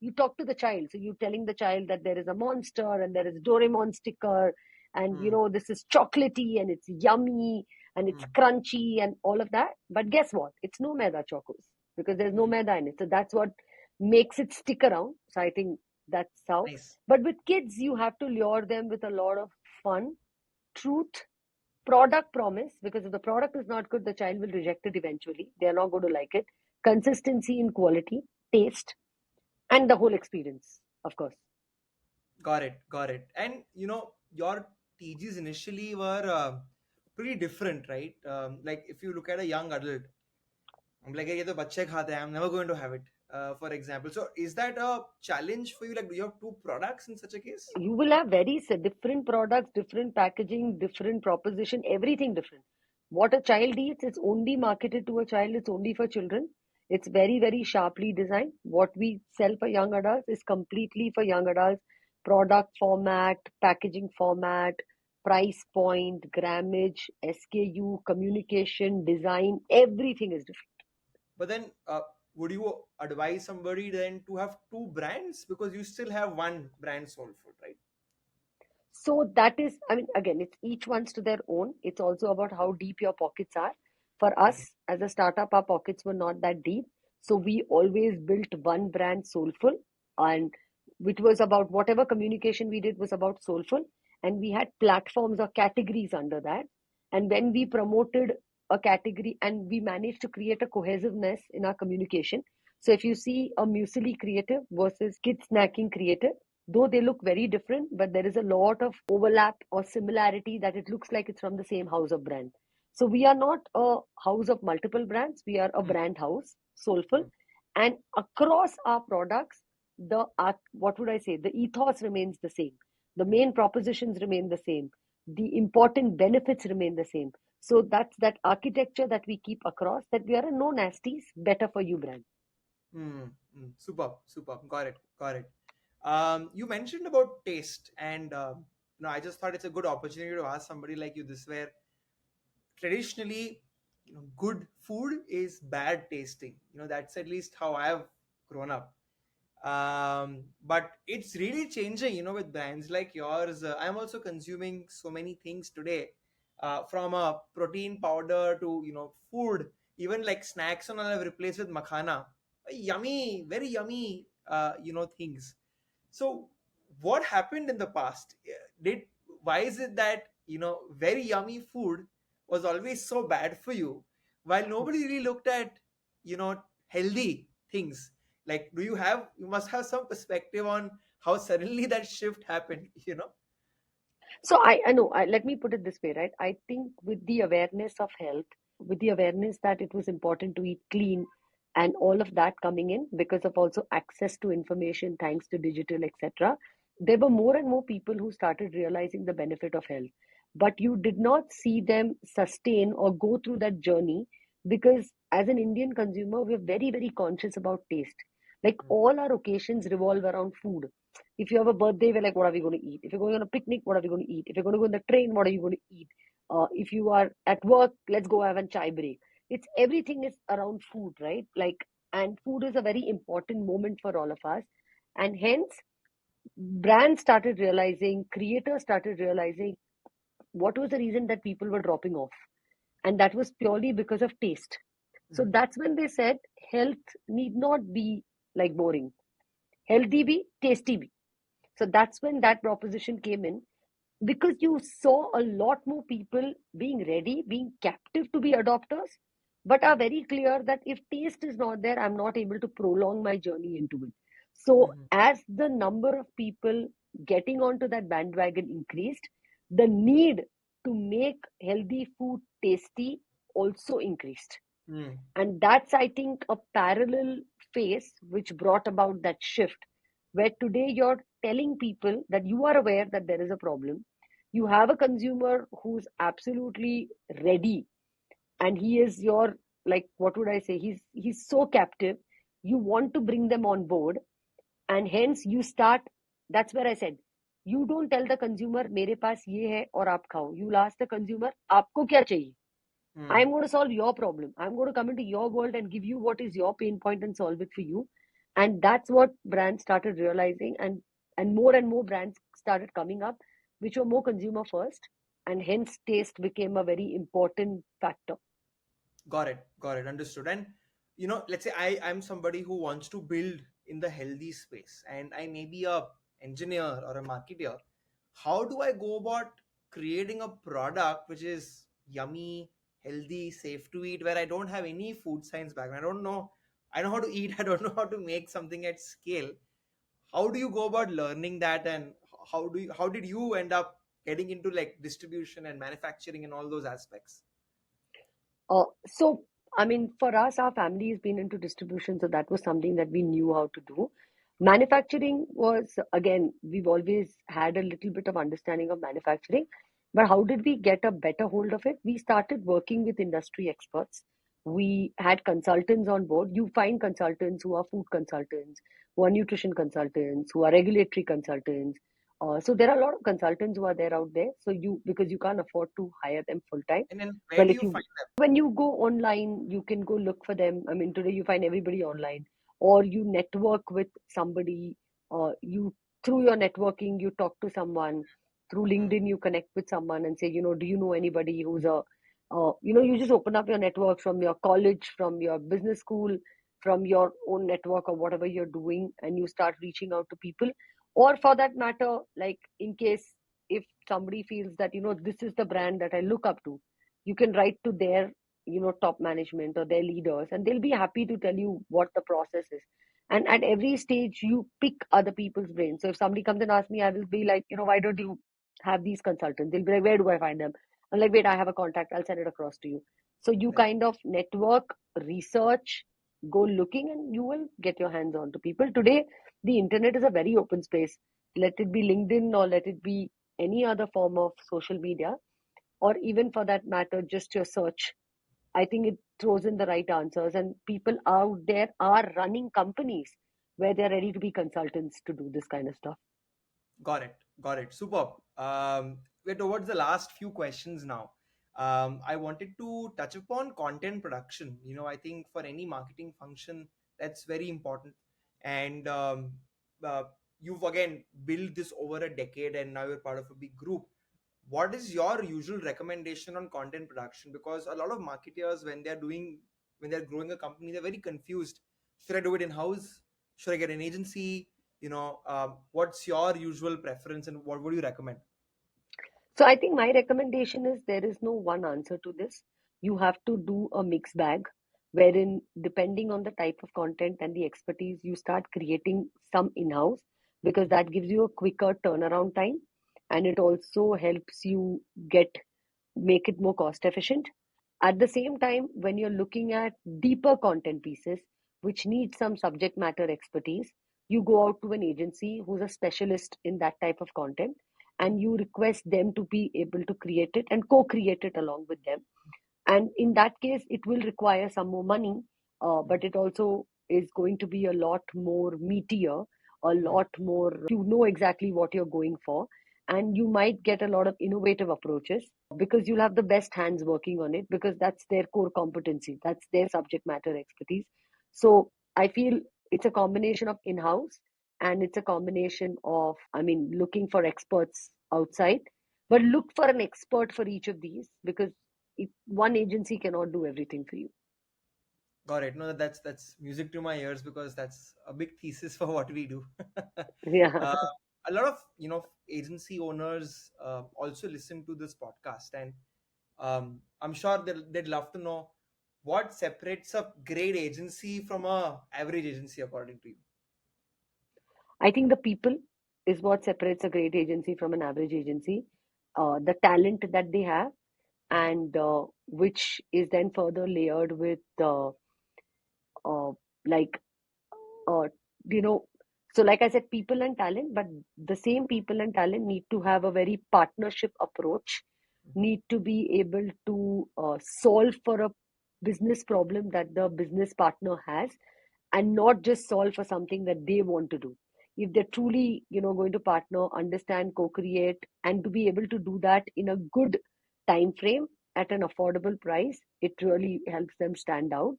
you talk to the child. So you're telling the child that there is a monster and there is Doraemon sticker, and Hmm. this is chocolatey and it's yummy and it's Hmm. crunchy and all of that. But guess what? It's no maida chocos because there's no Hmm. maida in it. So that's what makes it stick around. So I think that's how. Nice. But with kids, you have to lure them with a lot of fun, truth, product promise, because if the product is not good, the child will reject it eventually. They are not going to like it. Consistency in quality, taste, and the whole experience, of course. Got it. Got it. And your TGs initially were pretty different, right? Like if you look at a young adult, I'm like, ये तो बच्चे खाते हैं. I'm never going to have it. For example, so is that a challenge for you? Like, do you have two products in such a case? You will have very different products, different packaging, different proposition, everything different. What a child eats, it's only marketed to a child, it's only for children. It's very, very sharply designed. What we sell for young adults is completely for young adults. Product format, packaging format, price point, grammage, SKU, communication, design, everything is different. But then, would you advise somebody then to have two brands because you still have one brand Soulful, right? So that is, I mean, again, it's each one's to their own. It's also about how deep your pockets are. For Okay. us as a startup, our pockets were not that deep. So we always built one brand, Soulful, and which was about whatever communication we did was about Soulful. And we had platforms or categories under that. And when we promoted a category and we managed to create a cohesiveness in our communication. So if you see a muesli creative versus kids snacking creative, though they look very different, but there is a lot of overlap or similarity that it looks like it's from the same house of brand. So we are not a house of multiple brands, we are a Hmm. brand house, Soulful. Hmm. And across our products, what would I say? The ethos remains the same. The Hmm. main propositions remain the same. The important benefits remain the same. So that's that architecture that we keep across, that we are a no nasties, better for you brand. Hmm. Hmm. Superb. Superb. Got it. Got it. You mentioned about taste, and I just thought it's a good opportunity to ask somebody like you this, where traditionally, good food is bad tasting. That's at least how I've grown up. But it's really changing, with brands like yours. I'm also consuming so many things today, from a protein powder to food, even like snacks and all I've replaced with makhana. Yummy, very yummy, things. So what happened in the past? Did Why is it that very yummy food was always so bad for you, while nobody really looked at, you know, healthy things. Like, you must have some perspective on how suddenly that shift happened, you know? So I know, let me put it this way, right? I think with the awareness of health, with the awareness that it was important to eat clean and all of that coming in because of also access to information thanks to digital, etc., there were more and more people who started realizing the benefit of health. But you did not see them sustain or go through that journey because as an Indian consumer, we're very, very conscious about taste. Like Mm, all our occasions revolve around food. If you have a birthday, we're like, what are we going to eat? If you're going on a picnic, what are we going to eat? If you're going to go on the train, what are you going to eat? If you are at work, let's go have a chai break. It's everything is around food, right? Like, and food is a very important moment for all of us. And hence, brands started realizing, creators started realizing what was the reason that people were dropping off. And that was purely because of taste. So mm, that's when they said health need not be like boring. Healthy be, tasty be. So that's when that proposition came in because you saw a lot more people being ready, being captive to be adopters, but are very clear that if taste is not there, I'm not able to prolong my journey into it. So, mhm, as the number of people getting onto that bandwagon increased, the need to make healthy food tasty also increased. mm, And that's, I think, a parallel phase which brought about that shift where today you're telling people that you are aware that there is a problem. You have a consumer who's absolutely ready and he is your, like, what would I say? He's so captive. You want to bring them on board and hence you start. That's where I said, you don't tell the consumer मेरे पास ये है और आप खाओ. You ask the consumer आपको क्या चाहिए. mm. I'm going to solve your problem. I'm going to come into your world and give you what is your pain point and solve it for you. And that's what brands started realizing, and more brands started coming up, which were more consumer first, and hence taste became a very important factor. Got it, understood. And let's say I'm somebody who wants to build in the healthy space, and I may be a engineer or a marketer. How do I go about creating a product which is yummy, healthy, safe to eat, where I don't have any food science background? I know how to eat, I don't know how to make something at scale. How do you go about learning that, and how did you end up getting into like distribution and manufacturing and all those aspects? So, I mean, for us, our family has been into distribution, so that was something that we knew how to do. Manufacturing was, again, we've always had a little bit of understanding of manufacturing, but how did we get a better hold of it? We started working with industry experts. We had consultants on board. You find consultants who are food consultants, who are nutrition consultants, who are regulatory consultants. So there are a lot of consultants who are there out there. So because you can't afford to hire them full time. And then where Well, do if you you find them? when you go online, you can go look for them. I mean, today you find everybody online, or you network with somebody, or you through your networking, you talk to someone. Through Hmm. LinkedIn, you connect with someone and say, do you know anybody who's you just open up your network from your college, from your business school, from your own network or whatever you're doing, and you start reaching out to people. Or for that matter, like in case if somebody feels that, this is the brand that I look up to, you can write to their top management or their leaders and they'll be happy to tell you what the process is. And at every stage you pick other people's brains. So if somebody comes and asks me, I will be like, why don't you have these consultants? They'll be like, where do I find them? I'm like, wait, I have a contact, I'll send it across to you. So you Right. kind of network, research, go looking, and you will get your hands on to people. Today the internet is a very open space. Let it be LinkedIn or let it be any other form of social media, or even for that matter, just your search. I think it throws in the right answers, and people out there are running companies where they're ready to be consultants to do this kind of stuff. Got it. Got it. Superb. We're towards the last few questions now. I wanted to touch upon content production. I think for any marketing function, that's very important. And uh, you've again built this over a decade, and now you're part of a big group. What is your usual recommendation on content production? Because a lot of marketers, when they're growing a company, they're very confused. Should I do it in house? Should I get an agency? What's your usual preference and what would you recommend? So I think my recommendation is there is no one answer to this. You have to do a mix bag wherein depending on the type of content and the expertise, you start creating some in-house because Mhm. that gives you a quicker turnaround time and it also helps you get make it more cost efficient. At the same time, when you're looking at deeper content pieces, which need some subject matter expertise, you go out to an agency who's a specialist in that type of content Mhm. and you request them to be able to create it and co create it along with them. And in that case, it will require some more money, Mhm. but it also is going to be a lot more meatier, a Mhm. lot more, you know exactly what you're going for. And you might get a lot of innovative approaches because you'll have the best hands working on it because that's their core competency, that's their subject matter expertise. So I feel it's a combination of in house and it's a combination of, I mean, looking for experts outside, but look for an expert for each of these because one agency cannot do everything for you. Got it. No, that's music to my ears because that's a big thesis for what we do. Yeah. uh, a lot of agency owners also listen to this podcast, and I'm sure they'd love to know what separates a great agency from a average agency according to you. I think the people is what separates a great agency from an average agency. The talent that they have, Mhm. and which is then further layered with uh, like uh, you know so like I said, people and talent, but the same people and talent need to have a very partnership approach, Mhm. need to be able to solve for a business problem that the business partner has and not just solve for something that they want to do. If they're truly going to partner, understand, co-create, and to be able to do that in a good time frame at an affordable price, it really helps them stand out.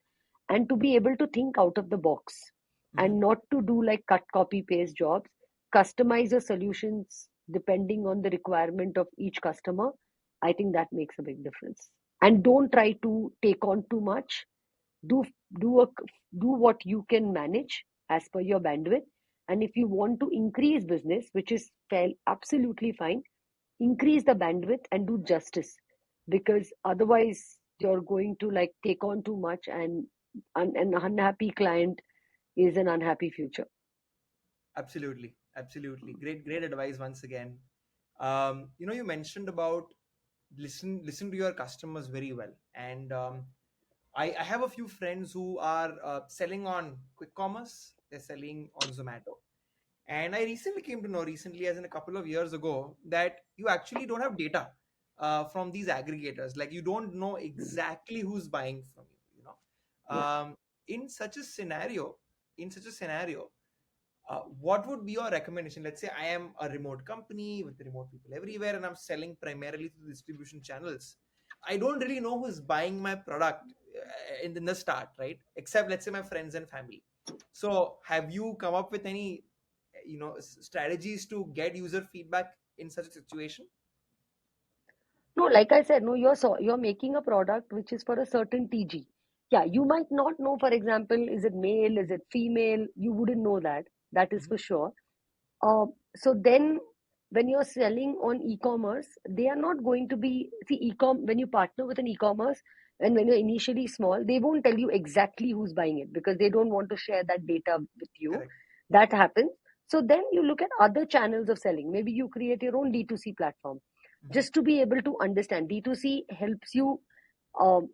And to be able to think out of the box Mhm. and not to do like cut copy paste jobs, customize your solutions depending on the requirement of each customer. I think that makes a big difference. And don't try to take on too much. Do do a do what you can manage as per your bandwidth. And if you want to increase business, which is absolutely fine, increase the bandwidth and do justice, because otherwise you're going to like take on too much, and an unhappy client is an unhappy future. Absolutely, absolutely. Great advice once again. You mentioned about listen to your customers very well, and I have a few friends who are selling on quick commerce. They're selling on Zomato, and I recently came to know, recently, as in a couple of years ago, that you actually don't have data from these aggregators. Like you don't know exactly who's buying from you. Yeah. In such a scenario, in such a scenario, what would be your recommendation? Let's say I am a remote company with remote people everywhere, and I'm selling primarily through distribution channels. I don't really know who's buying my product in the start, right? Except, let's say, my friends and family. So, have you come up with any, strategies to get user feedback in such a situation? No, like I said, no, you're making a product which is for a certain TG. Yeah, you might not know, for example, is it male, is it female? You wouldn't know that. That is Mhm. for sure. So then when you're selling on e-commerce, they are not going to be, see, when you partner with an e-commerce and when you're initially small, they won't tell you exactly who's buying it because they don't want to share that data with you. Correct. That happens. So then you look at other channels of selling. Maybe you create your own D2C platform Mhm. just to be able to understand. D2C helps you um,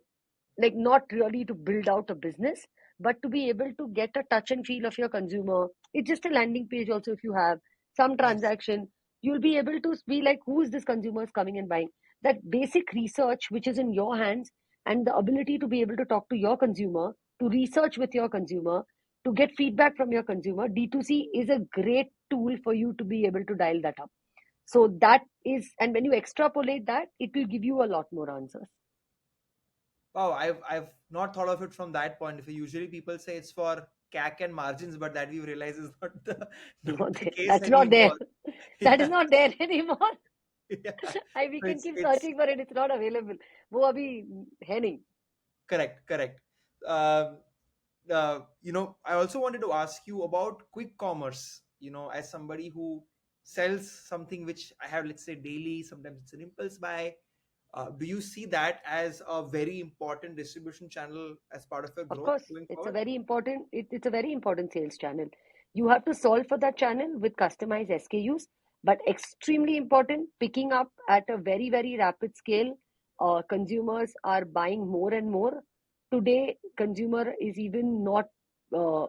like not really to build out a business, but to be able to get a touch and feel of your consumer. It's just a landing page also. If you have some Nice. transaction, you'll be able to be like, who is this consumer is coming and buying. That basic research which is in your hands, and the ability to be able to talk to your consumer, to research with your consumer, to get feedback from your consumer. D2C is a great tool for you to be able to dial that up. So that is, and when you extrapolate that, it will give you a lot more answers. Wow, I've not thought of it from that point of view. Usually people say it's for CAC and margins, but that we realize is not the not Not the there. case That's not there. anymore. That is Yeah, not there anymore. yeah. We So can it's keep it's searching for it. It's not available. वो अभी है नहीं. correct, correct. Um, I also wanted to ask you about quick commerce. As somebody who sells something which I have, let's say, daily. Sometimes it's an impulse buy. Do you see that as a very important distribution channel as part of your Of growth course, going it's a forward? very important it's a very important sales channel. You have to solve for that channel with customized SKUs, but extremely important, picking up at a very, very rapid scale. Consumers are buying more and more. Today, consumer is even not uh,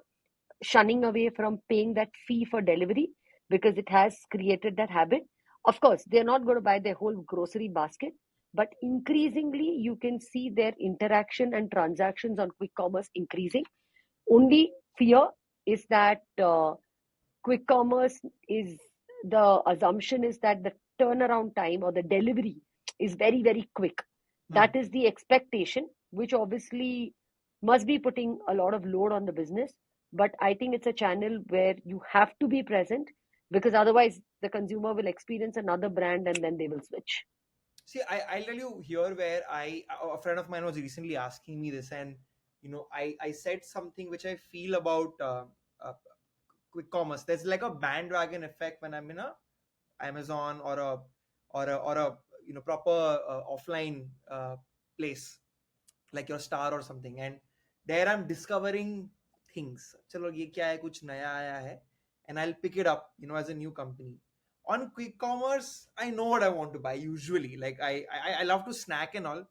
shunning away from paying that fee for delivery because it has created that habit. Of course, they're not going to buy their whole grocery basket, but increasingly you can see their interaction and transactions on quick commerce increasing. Only fear is that quick commerce is the assumption is that the turnaround time or the delivery is very, very quick. Hmm. That is the expectation, which obviously must be putting a lot of load on the business. But I think it's a channel where you have to be present because otherwise the consumer will experience another brand and then they will switch. See, I'll tell you here where a friend of mine was recently asking me this, and I said something which I feel about uh, quick commerce. There's like a bandwagon effect when I'm in a Amazon or a proper offline place like your star or something, and there I'm discovering things. Chalo ye kya hai, kuch naya aaya hai, and I'll pick it up as a new company. On quick commerce, I know what I want to buy usually. Like I love to snack and all.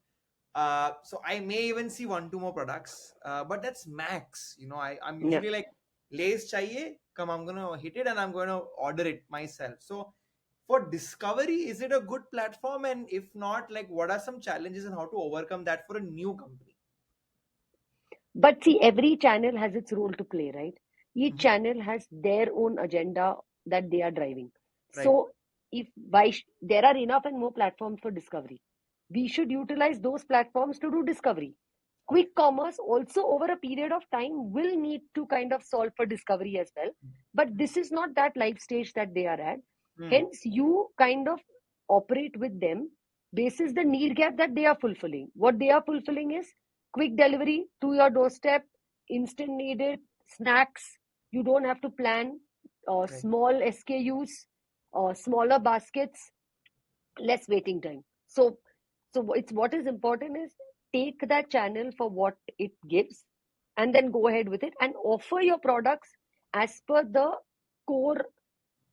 So I may even see one two more products, but that's max. I'm Yeah. usually like, Lay's chahiye, come, I'm gonna hit it and I'm gonna order it myself. So for discovery, is it a good platform? And if not, like, what are some challenges and how to overcome that for a new company? But see, every channel has its role to play, right? Each Mhm. channel has their own agenda that they are driving. Right. So, if there are enough and more platforms for discovery, we should utilize those platforms to do discovery. Okay. Quick commerce also over a period of time will need to kind of solve for discovery as well. But this is not that life stage that they are at. Hmm. Hence, you kind of operate with them basis the need gap that they are fulfilling. What they are fulfilling is quick delivery to your doorstep, instant needed, snacks. You don't have to plan, Right. small SKUs, smaller baskets, less waiting time. So it's what is important is take that channel for what it gives and then go ahead with it and offer your products as per the core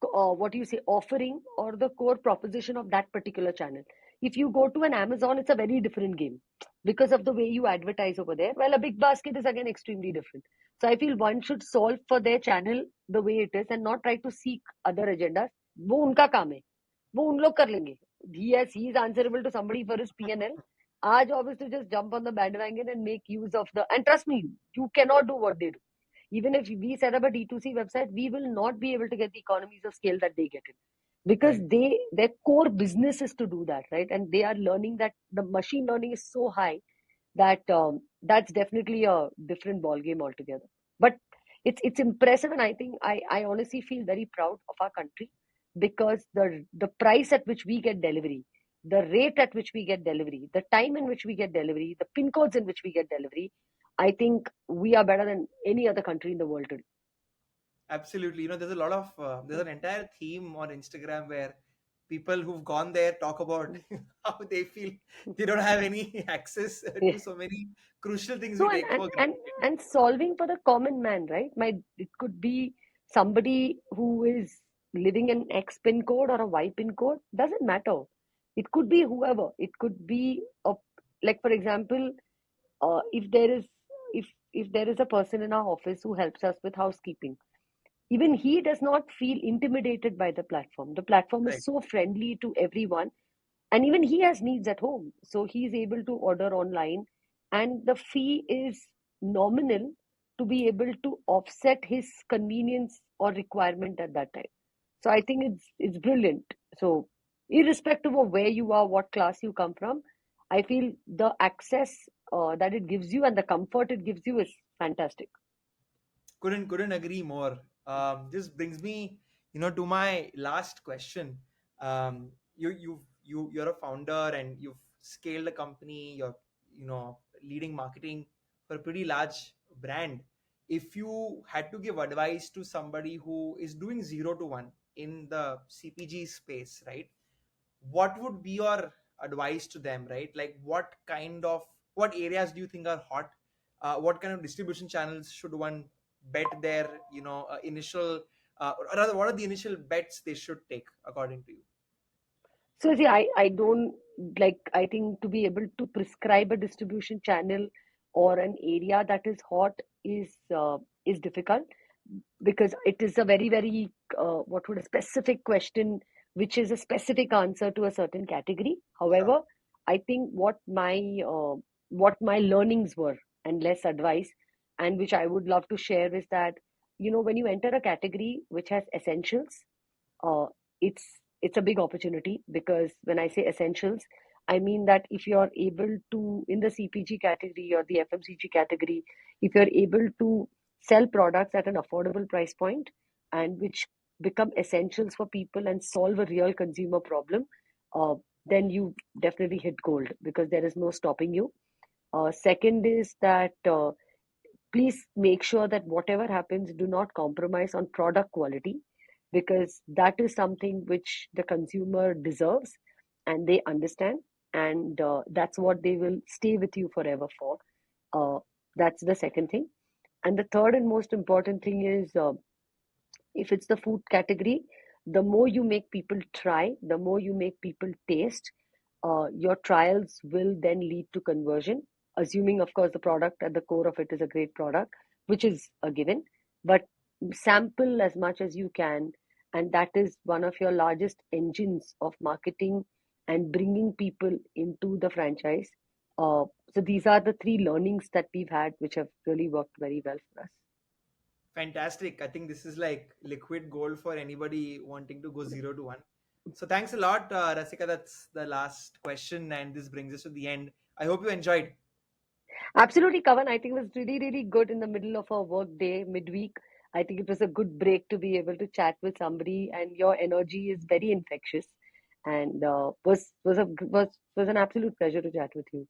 what do you say offering or the core proposition of that particular channel. If you go to an Amazon, it's a very different game because of the way you advertise over there. Well, a big basket is again extremely different. So I feel one should solve for their channel the way it is and not try to seek other agendas. वो उनका काम है, वो उन लोग कर लेंगे. He is answerable to somebody for his P&L. Our job is to just jump on the bandwagon and make use of the, and trust me, you cannot do what they do. Even if we set up a D2C website, we will not be able to get the economies of scale that they get in because Right. their core business is to do that, right? And they are learning that the machine learning is so high that that's definitely a different ball game altogether. But it's impressive, and I honestly feel very proud of our country because the price at which we get delivery, the rate at which we get delivery, the time in which we get delivery, the pin codes in which we get delivery, I think we are better than any other country in the world today. Absolutely. There's a lot of there's an entire theme on Instagram where people who've gone there talk about how they feel they don't have any access Yeah. to so many crucial things we No, take for granted. and solving for the common man, right? It could be somebody who is living in X pin code or a Y pin code. Doesn't matter. It could be whoever. It could be a, like for example, if there is if there is a person in our office who helps us with housekeeping, even he does not feel intimidated by the platform. The platform is Right. so friendly to everyone, and even he has needs at home, so he's able to order online, and the fee is nominal to be able to offset his convenience or requirement at that time. So I think it's brilliant. So irrespective of where you are, what class you come from, I feel the access that it gives you and the comfort it gives you is fantastic. Couldn't agree more. This brings me, to my last question. You're a founder and you've scaled a company. You're, leading marketing for a pretty large brand. If you had to give advice to somebody who is doing 0 to 1, in the CPG space, right? What would be your advice to them, right? Like what areas do you think are hot? What kind of distribution channels should one bet their initial or rather, what are the initial bets they should take according to you? So see, I don't like, I think to be able to prescribe a distribution channel or an area that is hot is difficult, because it is a very, very what would a specific question, which is a specific answer to a certain category. Sure. However, I think what my learnings were, and less advice, and which I would love to share, is that when you enter a category which has essentials, uh, it's it's a big opportunity, because when I say essentials, I mean that if you're able to, in the CPG category or the FMCG category, if you're able to sell products at an affordable price point, and which become essentials for people and solve a real consumer problem, uh, then you definitely hit gold, because there is no stopping you. Second is that please make sure that whatever happens, do not compromise on product quality, because that is something which the consumer deserves and they understand, and that's what they will stay with you forever for. uh, that's the second thing. And the third and most important thing is, if it's the food category, the more you make people try, the more you make people taste, your trials will then lead to conversion, assuming, of course, the product at the core of it is a great product, which is a given. But sample as much as you can, and that is one of your largest engines of marketing and bringing people into the franchise. So these are the three learnings that we've had, which have really worked very well for us. Fantastic. I think this is like liquid gold for anybody wanting to go 0 to 1. So thanks a lot, Rasika. That's the last question, and this brings us to the end. I hope you enjoyed. Absolutely, Kavan. I think it was really, really good in the middle of our work day, midweek. I think it was a good break to be able to chat with somebody, and your energy is very infectious, and was an absolute pleasure to chat with you.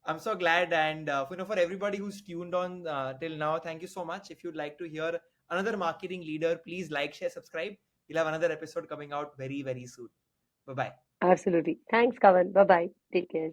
I'm so glad, and for everybody who's tuned on till now, thank you so much. If you'd like to hear another marketing leader, please like, share, subscribe. We'll have another episode coming out very, very soon. Bye bye. Absolutely. Thanks, Kavan. Bye bye. Take care.